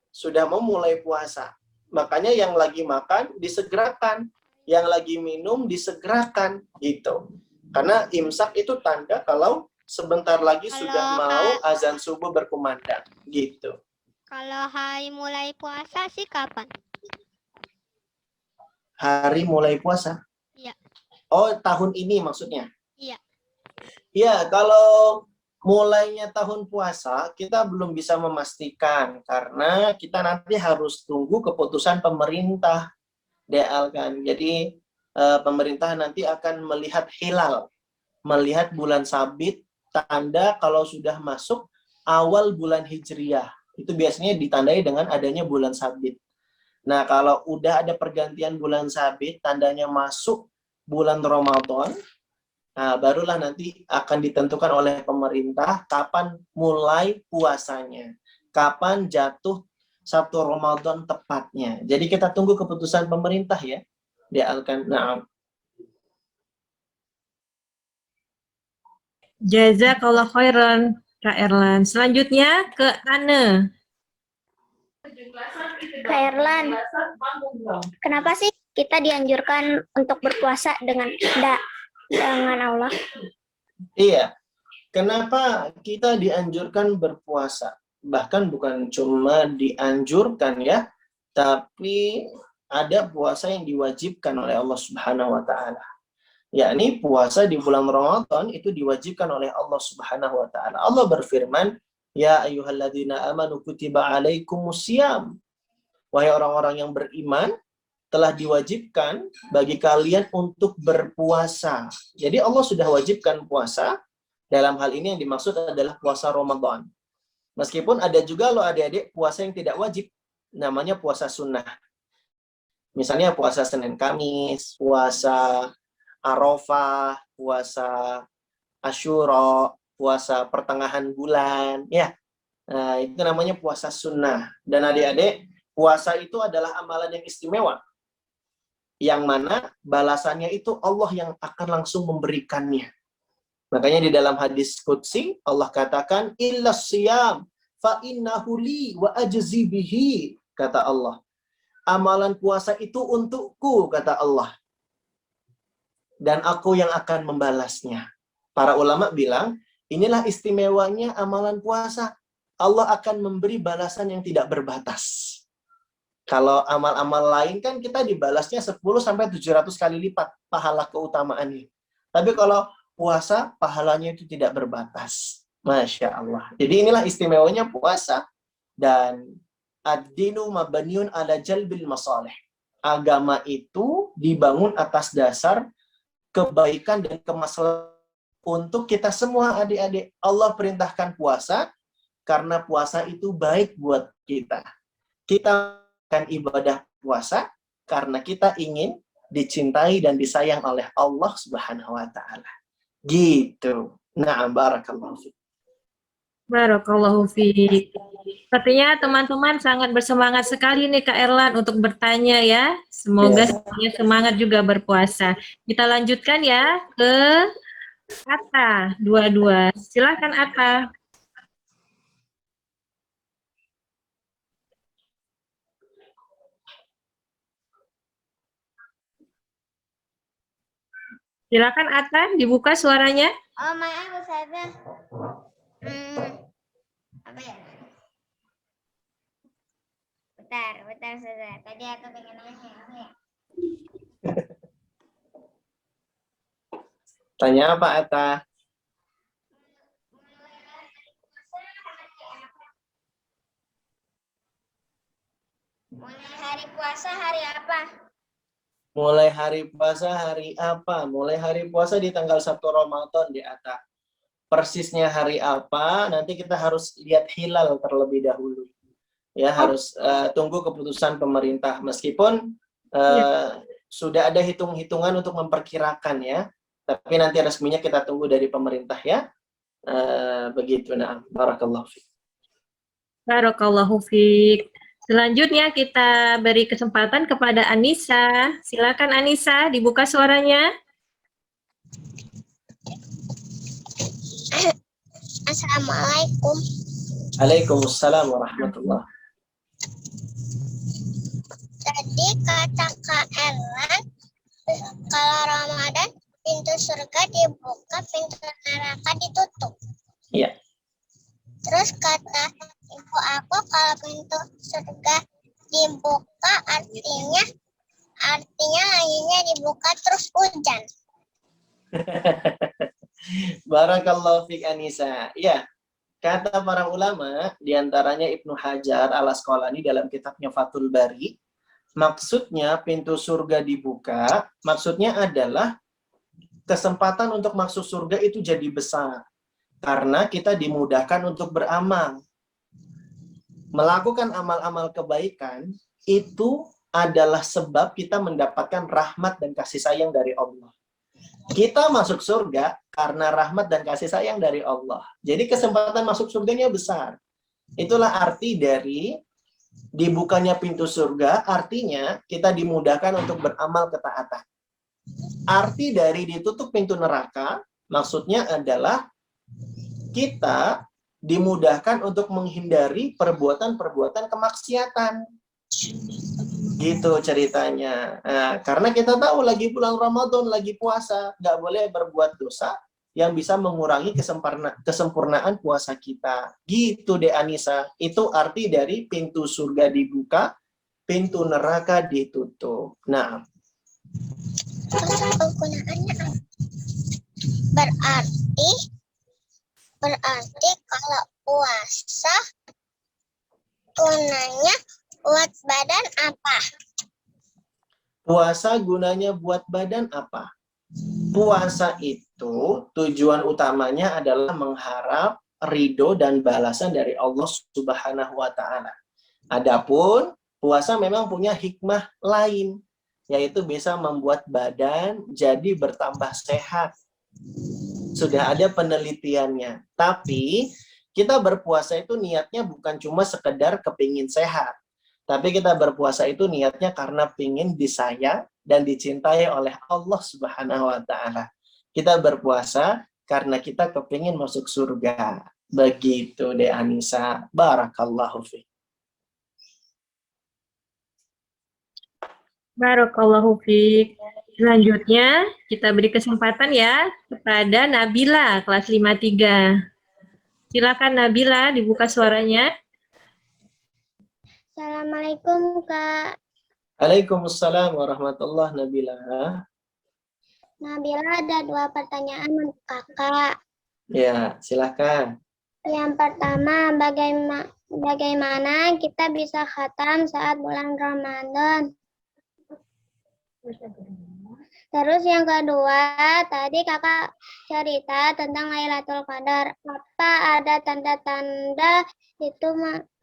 sudah mau mulai puasa. Makanya yang lagi makan disegerakan, yang lagi minum disegerakan gitu. Karena imsak itu tanda kalau sebentar lagi sudah mau azan subuh berkumandang gitu. Kalau hari mulai puasa sih kapan? Hari mulai puasa? Iya. Oh, tahun ini maksudnya? Iya. Iya, kalau mulainya tahun puasa, kita belum bisa memastikan karena kita nanti harus tunggu keputusan pemerintah, DL kan. Jadi pemerintah nanti akan melihat hilal, melihat bulan sabit, tanda kalau sudah masuk awal bulan Hijriah. Itu biasanya ditandai dengan adanya bulan sabit. Nah, kalau udah ada pergantian bulan sabit, tandanya masuk bulan Ramadan, nah, barulah nanti akan ditentukan oleh pemerintah kapan mulai puasanya, kapan jatuh 1 Ramadan tepatnya. Jadi kita tunggu keputusan pemerintah ya. Nah. Jazakallahu khairan Kak Erlan. Selanjutnya ke Anne. Kak Erlan, kenapa sih kita dianjurkan untuk berpuasa dengan Allah? Iya, kenapa kita dianjurkan berpuasa? Bahkan bukan cuma dianjurkan ya, tapi ada puasa yang diwajibkan oleh Allah Subhanahu wa taala. Yakni puasa di bulan Ramadan itu diwajibkan oleh Allah Subhanahu wa taala. Allah berfirman, "Ya ayyuhalladzina amanu kutiba alaikumusiyam." Wahai orang-orang yang beriman, telah diwajibkan bagi kalian untuk berpuasa. Jadi Allah sudah wajibkan puasa. Dalam hal ini yang dimaksud adalah puasa Ramadan. Meskipun ada juga loh adik-adik puasa yang tidak wajib, namanya puasa sunnah. Misalnya puasa Senin Kamis, puasa Arafah, puasa Asyura, puasa pertengahan bulan, ya. Nah, itu namanya puasa sunnah. Dan adik-adik, puasa itu adalah amalan yang istimewa. Yang mana balasannya itu Allah yang akan langsung memberikannya. Makanya di dalam hadis qudsi Allah katakan illas siyam fa innahu li wa ajzi bihi, kata Allah. Amalan puasa itu untukku, kata Allah. Dan aku yang akan membalasnya. Para ulama bilang, inilah istimewanya amalan puasa. Allah akan memberi balasan yang tidak berbatas. Kalau amal-amal lain kan kita dibalasnya 10-700 kali lipat pahala keutamaannya. Tapi kalau puasa, pahalanya itu tidak berbatas. Masya Allah. Jadi inilah istimewanya puasa. Dan ad-dinu mabniun ala jalbil masalih. Agama itu dibangun atas dasar kebaikan dan kemaslahatan untuk kita semua adik-adik. Allah perintahkan puasa karena puasa itu baik buat kita. Kita akan ibadah puasa karena kita ingin dicintai dan disayang oleh Allah Subhanahu wa taala. Gitu. Na'am, barakallahu fiik. Barakallahu fiik. Sepertinya teman-teman sangat bersemangat sekali nih Kak Erlan untuk bertanya ya. Semoga semuanya semangat juga berpuasa. Kita lanjutkan ya ke Atta 22. Silakan Atta. Silakan Atta, dibuka suaranya. Oh, maaf Ustazah. Apa ya? Bentar Ustazah. Tadi aku pengen nanya apa ya? Tanya apa, Atta? Mulai hari puasa hari apa? Mulai hari puasa hari apa? Mulai hari puasa di tanggal 1 Ramadan di Atta. Persisnya hari apa? Nanti kita harus lihat hilal terlebih dahulu. Ya, harus tunggu keputusan pemerintah. Meskipun sudah ada hitung-hitungan untuk memperkirakan ya. Tapi nanti resminya kita tunggu dari pemerintah ya. Begitu. Nah, barakallahu fiik. Barakallahu fiik. Selanjutnya kita beri kesempatan kepada Anissa. Silakan Anissa, dibuka suaranya. Assalamualaikum. Waalaikumsalam warahmatullahi. Tadi kata Kak Erlan, kalau Ramadan pintu surga dibuka, pintu neraka ditutup. Iya. Terus kata ibu aku kalau pintu surga dibuka artinya langitnya dibuka terus hujan. Barakallahu fiik Anissa. Ya, kata para ulama, diantaranya Ibnu Hajar al-Asqalani dalam kitabnya Fathul Bari, maksudnya pintu surga dibuka, maksudnya adalah kesempatan untuk masuk surga itu jadi besar. Karena kita dimudahkan untuk beramal. Melakukan amal-amal kebaikan itu adalah sebab kita mendapatkan rahmat dan kasih sayang dari Allah. Kita masuk surga karena rahmat dan kasih sayang dari Allah. Jadi kesempatan masuk surganya besar. Itulah arti dari dibukanya pintu surga, artinya kita dimudahkan untuk beramal ketaatan. Arti dari ditutup pintu neraka, maksudnya adalah kita dimudahkan untuk menghindari perbuatan-perbuatan kemaksiatan. Gitu ceritanya. Nah, karena kita tahu lagi bulan Ramadan, lagi puasa, nggak boleh berbuat dosa yang bisa mengurangi kesempurnaan puasa kita. Gitu deh Anissa. Itu arti dari pintu surga dibuka pintu neraka ditutup. Nah, Penggunaannya apa? Berarti kalau puasa gunanya buat badan apa? puasa gunanya buat badan apa? Puasa itu tujuan utamanya adalah mengharap ridho dan balasan dari Allah Subhanahu wa Ta'ala. Adapun puasa memang punya hikmah lain, yaitu bisa membuat badan jadi bertambah sehat. Sudah ada penelitiannya. Tapi kita berpuasa itu niatnya bukan cuma sekedar kepingin sehat. Tapi kita berpuasa itu niatnya karena pingin disayang dan dicintai oleh Allah Subhanahu wa Ta'ala. Kita berpuasa karena kita kepingin masuk surga. Begitu deh Anissa. Barakallahu fiik. Barakallahu fiik. Selanjutnya kita beri kesempatan ya kepada Nabila kelas 53. Silakan Nabila, dibuka suaranya. Assalamualaikum Kak. Waalaikumsalam warahmatullahi wabarakatuh. Nabila ada 2 pertanyaan untuk Kakak. Ya, silakan. Yang pertama, bagaimana kita bisa khatam saat bulan Ramadan? Terus yang kedua, tadi Kakak cerita tentang Lailatul Qadar. Apa ada tanda-tanda itu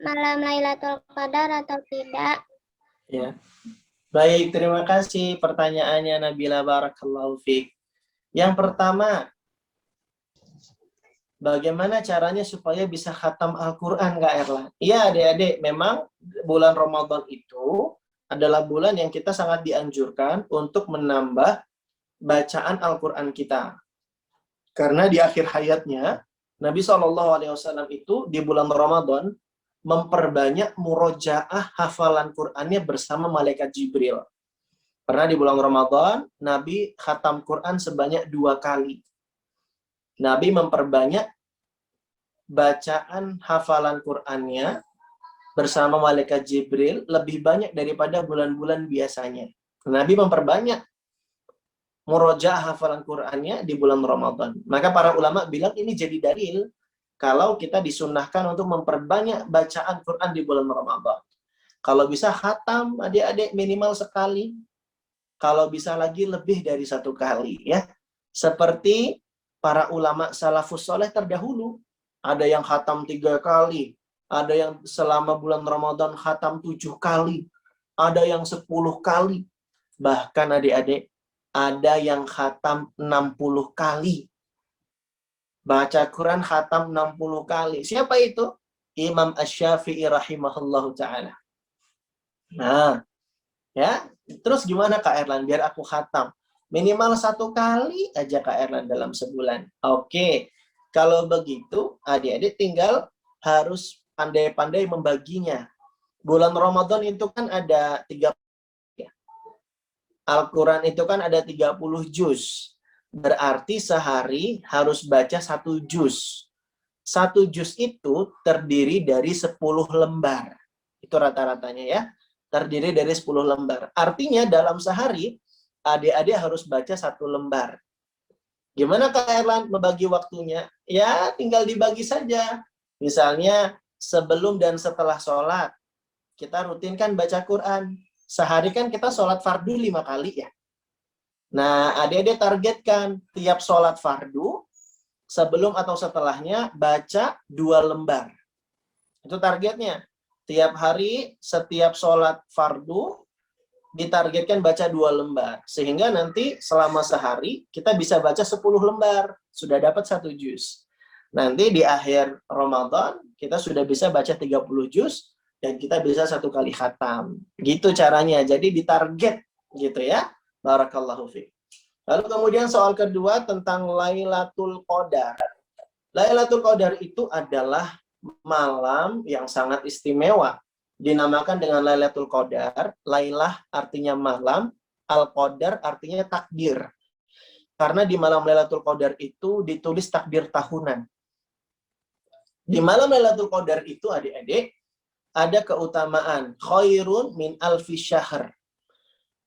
malam Lailatul Qadar atau tidak? Ya. Baik, terima kasih pertanyaannya Nabila, barakallahu fiik. Yang pertama, bagaimana caranya supaya bisa khatam Al-Qur'an, Kak Erlan? Iya, adik-adik, memang bulan Ramadan itu adalah bulan yang kita sangat dianjurkan untuk menambah bacaan Al-Qur'an kita. Karena di akhir hayatnya Nabi SAW itu di bulan Ramadan memperbanyak murojaah hafalan Qur'annya bersama malaikat Jibril. Pernah di bulan Ramadan, Nabi khatam Qur'an sebanyak 2 kali. Nabi memperbanyak bacaan hafalan Qur'annya bersama malaikat Jibril lebih banyak daripada bulan-bulan biasanya. Nabi memperbanyak murojaah hafalan Qur'annya di bulan Ramadan. Maka para ulama bilang ini jadi dalil kalau kita disunnahkan untuk memperbanyak bacaan Quran di bulan Ramadan. Kalau bisa khatam adik-adik minimal sekali. Kalau bisa lagi lebih dari 1 kali ya. Seperti para ulama salafus soleh terdahulu. Ada yang khatam 3 kali. Ada yang selama bulan Ramadan khatam 7 kali. Ada yang 10 kali. Bahkan adik-adik ada yang khatam 60 kali. Baca Quran khatam 60 kali. Siapa itu? Imam Asy-Syafi'i rahimahullahu ta'ala. Nah, ya. Terus gimana Kak Erlan? Biar aku khatam. Minimal 1 kali aja Kak Erlan dalam sebulan. Oke. Kalau begitu, adik-adik tinggal harus pandai-pandai membaginya. Bulan Ramadan itu kan ada 30. Al-Quran itu kan ada 30 juz. Berarti sehari harus baca 1 juz. 1 juz itu terdiri dari 10 lembar. Itu rata-ratanya ya. Terdiri dari 10 lembar. Artinya dalam sehari, adik-adik harus baca 1 lembar. Gimana Kak Erlan membagi waktunya? Ya tinggal dibagi saja. Misalnya sebelum dan setelah sholat, kita rutinkan baca Quran. Sehari kan kita sholat fardu 5 kali ya. Nah, adik-adik targetkan tiap sholat fardu, sebelum atau setelahnya baca 2 lembar. Itu targetnya. Tiap hari, setiap sholat fardu, ditargetkan baca 2 lembar. Sehingga nanti selama sehari, kita bisa baca 10 lembar. Sudah dapat 1 juz. Nanti di akhir Ramadan, kita sudah bisa baca 30 juz, dan kita bisa 1 kali khatam. Gitu caranya. Jadi ditarget gitu ya. Barakallahu fiik. Lalu kemudian soal kedua tentang Lailatul Qadar. Lailatul Qadar itu adalah malam yang sangat istimewa. Dinamakan dengan Lailatul Qadar. Lailah artinya malam, Al-Qadar artinya takdir. Karena di malam Lailatul Qadar itu ditulis takdir tahunan. Di malam Lailatul Qadar itu adik-adik, ada keutamaan khairun min alfi syahr.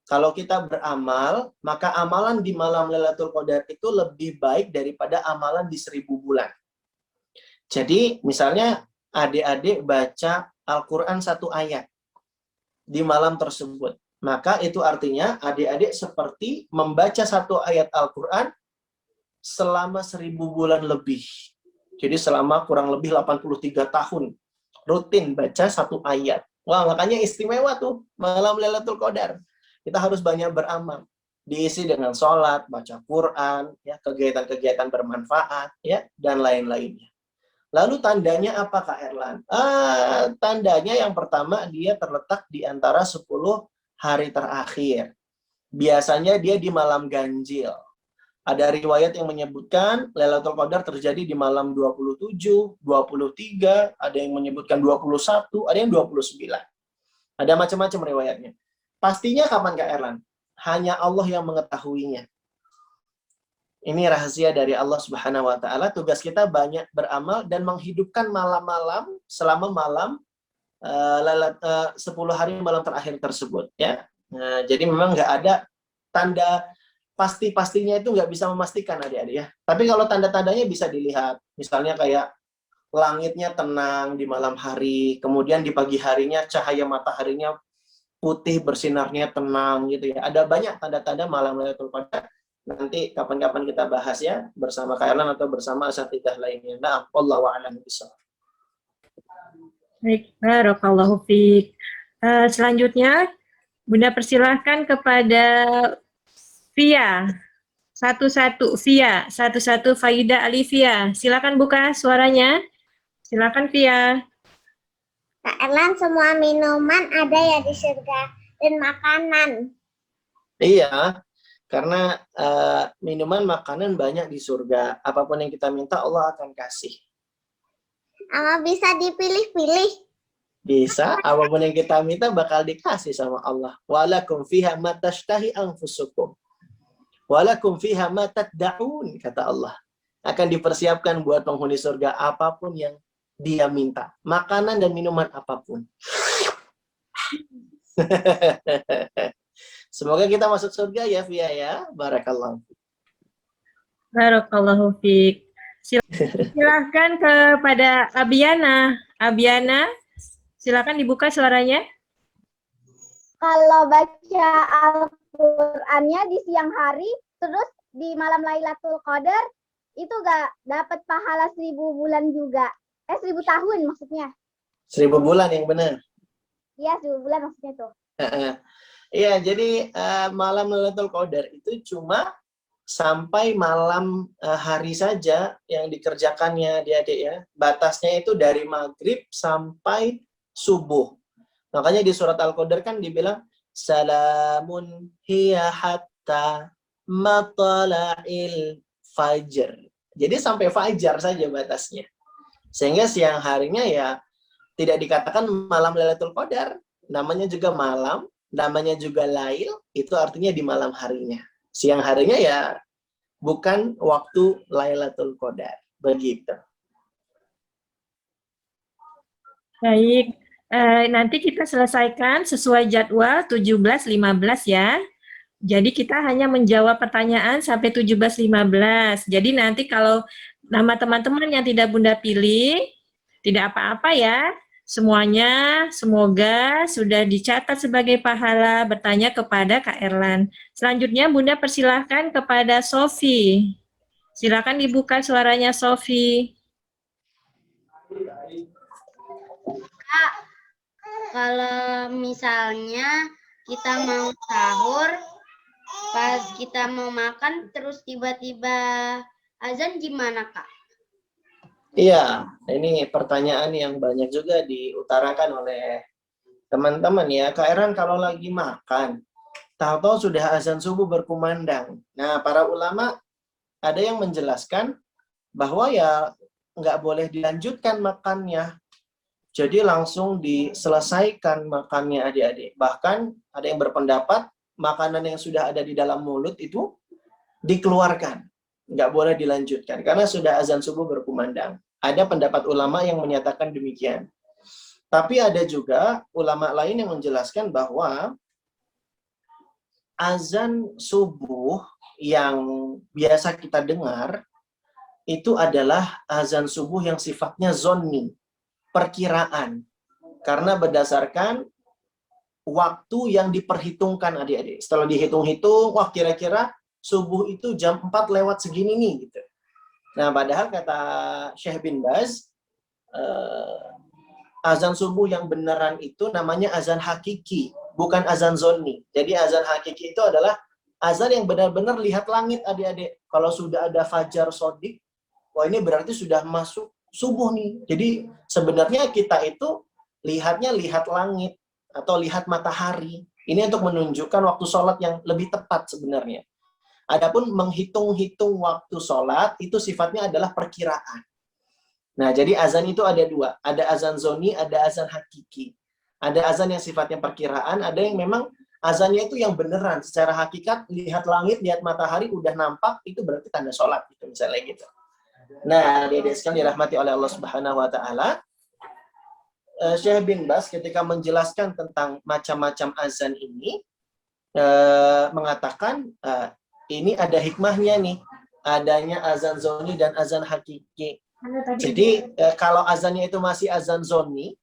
Kalau kita beramal, maka amalan di malam Lailatul Qadar itu lebih baik daripada amalan di 1000 bulan. Jadi, misalnya adik-adik baca Al-Quran 1 ayat di malam tersebut. Maka itu artinya adik-adik seperti membaca 1 ayat Al-Quran selama 1000 bulan lebih. Jadi selama kurang lebih 83 tahun. Rutin baca 1 ayat. Wah, makanya istimewa tuh malam Lailatul Qadar. Kita harus banyak beramal, diisi dengan sholat, baca Quran, ya, kegiatan-kegiatan bermanfaat, ya, dan lain-lainnya. Lalu tandanya apa, Kak Erlan? Tandanya yang pertama, dia terletak di antara 10 hari terakhir. Biasanya dia di malam ganjil. Ada riwayat yang menyebutkan Lailatul Qadar terjadi di malam 27, 23, ada yang menyebutkan 21, ada yang 29. Ada macam-macam riwayatnya. Pastinya kapan, Kak Erlan? Hanya Allah yang mengetahuinya. Ini rahasia dari Allah Subhanahu wa Ta'ala. Tugas kita banyak beramal dan menghidupkan malam-malam selama malam 10 hari malam terakhir tersebut. Ya. Nah, jadi memang nggak ada tanda pasti-pastinya, itu nggak bisa memastikan adik-adik ya. Tapi kalau tanda-tandanya bisa dilihat. Misalnya kayak langitnya tenang di malam hari, kemudian di pagi harinya cahaya mataharinya putih, bersinarnya tenang gitu ya. Ada banyak tanda-tanda malam Lailatul Qadar. Nanti kapan-kapan kita bahas ya bersama Kak Erlan atau bersama asatidzah lainnya. Nah, wallahu a'lam bishawab. Baik, barakallahu fiik. Selanjutnya Bunda persilahkan kepada Via. Satu-satu Faida Alivia. Silakan buka suaranya. Silakan Via. Kak Erlan, semua minuman ada ya di surga dan makanan. Iya, karena minuman, makanan banyak di surga. Apapun yang kita minta Allah akan kasih. Bisa dipilih-pilih. Bisa, apapun yang kita minta bakal dikasih sama Allah. Walakum fiha ma tashtahi anfusukum. Walakum fiha ma tad'un, kata Allah. Akan dipersiapkan buat penghuni surga apapun yang dia minta. Makanan dan minuman apapun. Semoga kita masuk surga ya, Via ya. Barakallahu. Barakallahu fiik. Silahkan kepada Abiana. Abiana, silakan dibuka suaranya. Kalau baca Al-Qur'annya di siang hari, terus di malam Lailatul Qadar, itu gak dapat pahala 1000 bulan juga. 1000 tahun maksudnya. 1000 bulan yang benar. Iya, 1000 bulan maksudnya tuh. Iya, jadi malam Lailatul Qadar itu cuma sampai malam hari saja yang dikerjakannya adik-adik ya. Batasnya itu dari maghrib sampai subuh. Makanya di surat Al-Qadar kan dibilang salamun hiya hatta matla'il fajr. Jadi sampai fajar saja batasnya. Sehingga siang harinya ya tidak dikatakan malam Lailatul Qadar. Namanya juga malam, namanya juga lail, itu artinya di malam harinya. Siang harinya ya bukan waktu Lailatul Qadar. Begitu. Baik, nanti kita selesaikan sesuai jadwal 17.15 ya. Jadi kita hanya menjawab pertanyaan sampai 17.15. Jadi nanti kalau nama teman-teman yang tidak Bunda pilih, tidak apa-apa ya. Semuanya semoga sudah dicatat sebagai pahala bertanya kepada Kak Erlan. Selanjutnya Bunda persilahkan kepada Sofi. Silakan dibuka suaranya Sofi. Kak, kalau misalnya kita mau sahur, pas kita mau makan terus tiba-tiba azan gimana, Kak? Iya, ini pertanyaan yang banyak juga diutarakan oleh teman-teman ya. Kak Erlan kalau lagi makan, tahu-tahu sudah azan subuh berkumandang. Nah, para ulama ada yang menjelaskan bahwa ya nggak boleh dilanjutkan makannya. Jadi langsung diselesaikan makannya adik-adik. Bahkan ada yang berpendapat makanan yang sudah ada di dalam mulut itu dikeluarkan. Nggak boleh dilanjutkan karena sudah azan subuh berkumandang. Ada pendapat ulama yang menyatakan demikian. Tapi ada juga ulama lain yang menjelaskan bahwa azan subuh yang biasa kita dengar itu adalah azan subuh yang sifatnya zonni, perkiraan. Karena berdasarkan waktu yang diperhitungkan adik-adik. Setelah dihitung-hitung, wah kira-kira subuh itu jam 4 lewat segini nih gitu. Nah, padahal kata Syekh bin Baz, azan subuh yang beneran itu namanya azan hakiki, bukan azan zonni. Jadi azan hakiki itu adalah azan yang benar-benar lihat langit adik-adik. Kalau sudah ada fajar sodik, wah ini berarti sudah masuk subuh nih. Jadi sebenarnya kita itu lihatnya lihat langit atau lihat matahari. Ini untuk menunjukkan waktu sholat yang lebih tepat sebenarnya. Adapun menghitung-hitung waktu sholat itu sifatnya adalah perkiraan. Nah, jadi azan itu ada dua. Ada azan zoni, ada azan hakiki. Ada azan yang sifatnya perkiraan, ada yang memang azannya itu yang beneran. Secara hakikat, lihat langit, lihat matahari, udah nampak, itu berarti tanda sholat. Gitu, misalnya gitu. Nah, adik-adik sekalian dirahmati oleh Allah Subhanahu wa Ta'ala, Syekh bin Baz ketika menjelaskan tentang macam-macam azan ini, mengatakan ini ada hikmahnya nih, adanya azan zoni dan azan hakiki. Jadi kalau azannya itu masih azan zoni,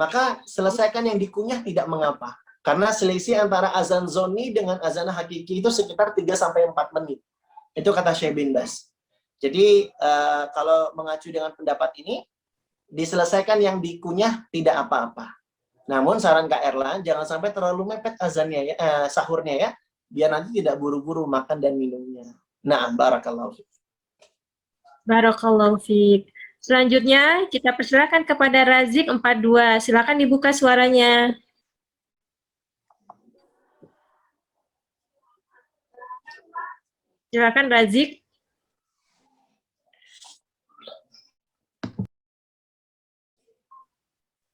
maka selesaikan yang dikunyah tidak mengapa. Karena selisih antara azan zoni dengan azan hakiki itu sekitar 3-4 menit. Itu kata Syekh bin Baz. Jadi kalau mengacu dengan pendapat ini, diselesaikan yang dikunyah tidak apa-apa. Namun saran Kak Erlan, jangan sampai terlalu mepet azannya ya, sahurnya ya, biar nanti tidak buru-buru makan dan minumnya. Nah, barakallahu fiik. Barakallahu fiik. Selanjutnya kita persilakan kepada Razik 42. Silakan dibuka suaranya. Silakan Razik.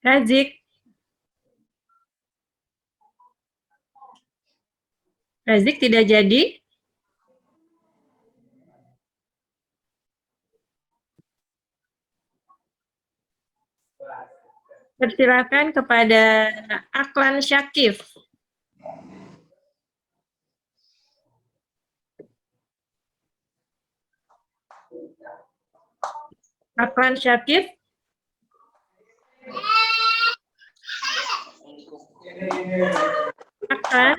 Razik. Razik tidak jadi. Persilakan kepada Aklan Syakif. Aklan Syakif. Aklan.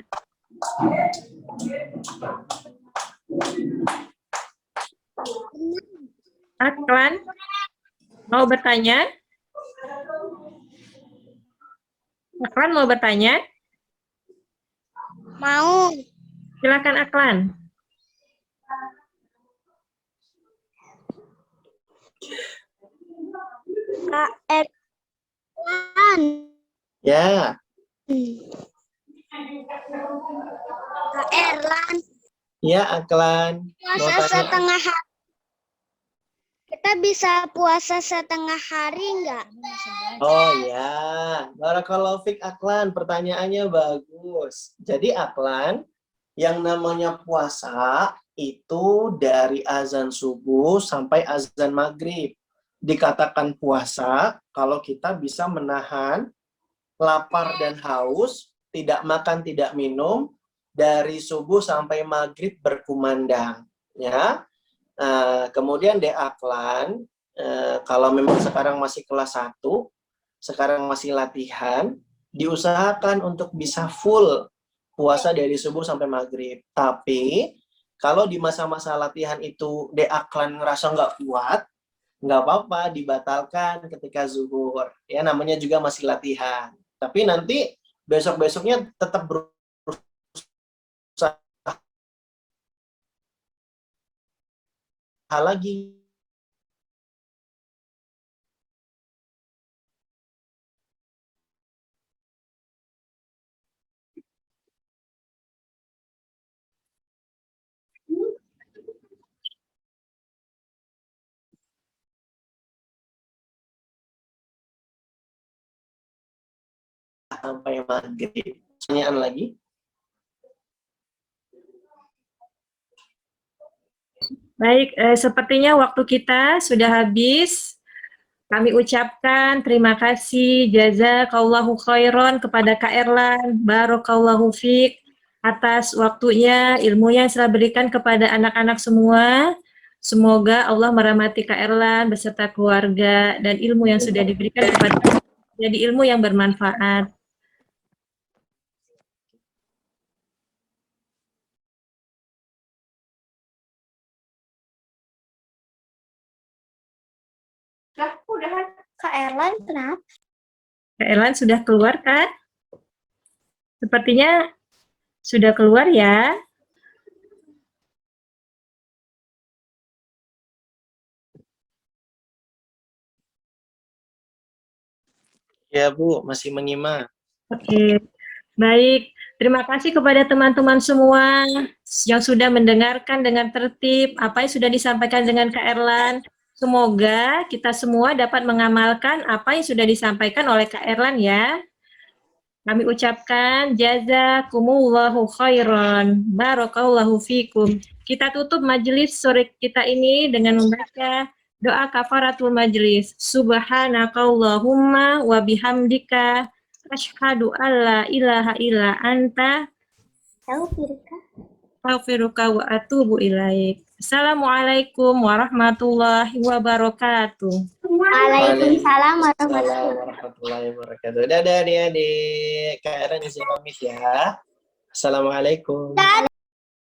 Aklan. Mau bertanya? Aklan mau bertanya? Mau. Silakan Aklan. Kak Erlan. Ya. Kak Erlan. Ya, Aklan. Mau Puasa tanya? setengah hari. Kita bisa puasa setengah hari nggak? Oh ya, barakallahu fiik Aklan, pertanyaannya bagus. Jadi Aklan, yang namanya puasa itu dari azan subuh sampai azan maghrib. Dikatakan puasa kalau kita bisa menahan lapar dan haus, tidak makan, tidak minum, dari subuh sampai maghrib berkumandang. Ya. Kemudian Aklan, kalau memang sekarang masih kelas 1, sekarang masih latihan, diusahakan untuk bisa full puasa dari subuh sampai maghrib. Tapi kalau di masa-masa latihan itu Aklan ngerasa nggak kuat, nggak apa-apa, dibatalkan ketika zuhur. Ya, namanya juga masih latihan. Tapi nanti besok-besoknya tetap berusaha lagi. Sampai maghrib. Pertanyaan lagi? Baik, sepertinya waktu kita sudah habis. Kami ucapkan terima kasih jazakallahu khairan kepada Kak Erlan, barakallahu fiik atas waktunya, ilmu yang telah berikan kepada anak-anak semua. Semoga Allah merahmati Kak Erlan beserta keluarga dan ilmu yang sudah diberikan kepada jadi ilmu yang bermanfaat. Kak Erlan kenapa? Kak Erlan sudah keluar, Kak? Sepertinya sudah keluar ya. Ya Bu, masih menyimak. Oke, baik. Terima kasih kepada teman-teman semua yang sudah mendengarkan dengan tertib apa yang sudah disampaikan dengan Kak Erlan. Semoga kita semua dapat mengamalkan apa yang sudah disampaikan oleh Kak Erlan ya. Kami ucapkan jazakumullahu khairan, barakallahu fikum. Kita tutup majelis sore kita ini dengan membaca doa kafaratul majelis. Subhanakallahumma wa bihamdika asyhadu alla ilaha illa anta astaghfiruka wa atubu ilaik. Assalamualaikum warahmatullahi wabarakatuh. Waalaikumsalam Warahmatullahi wabarakatuh. Dadah adik-adik. Kak Erlan izin pamit ya. Assalamualaikum.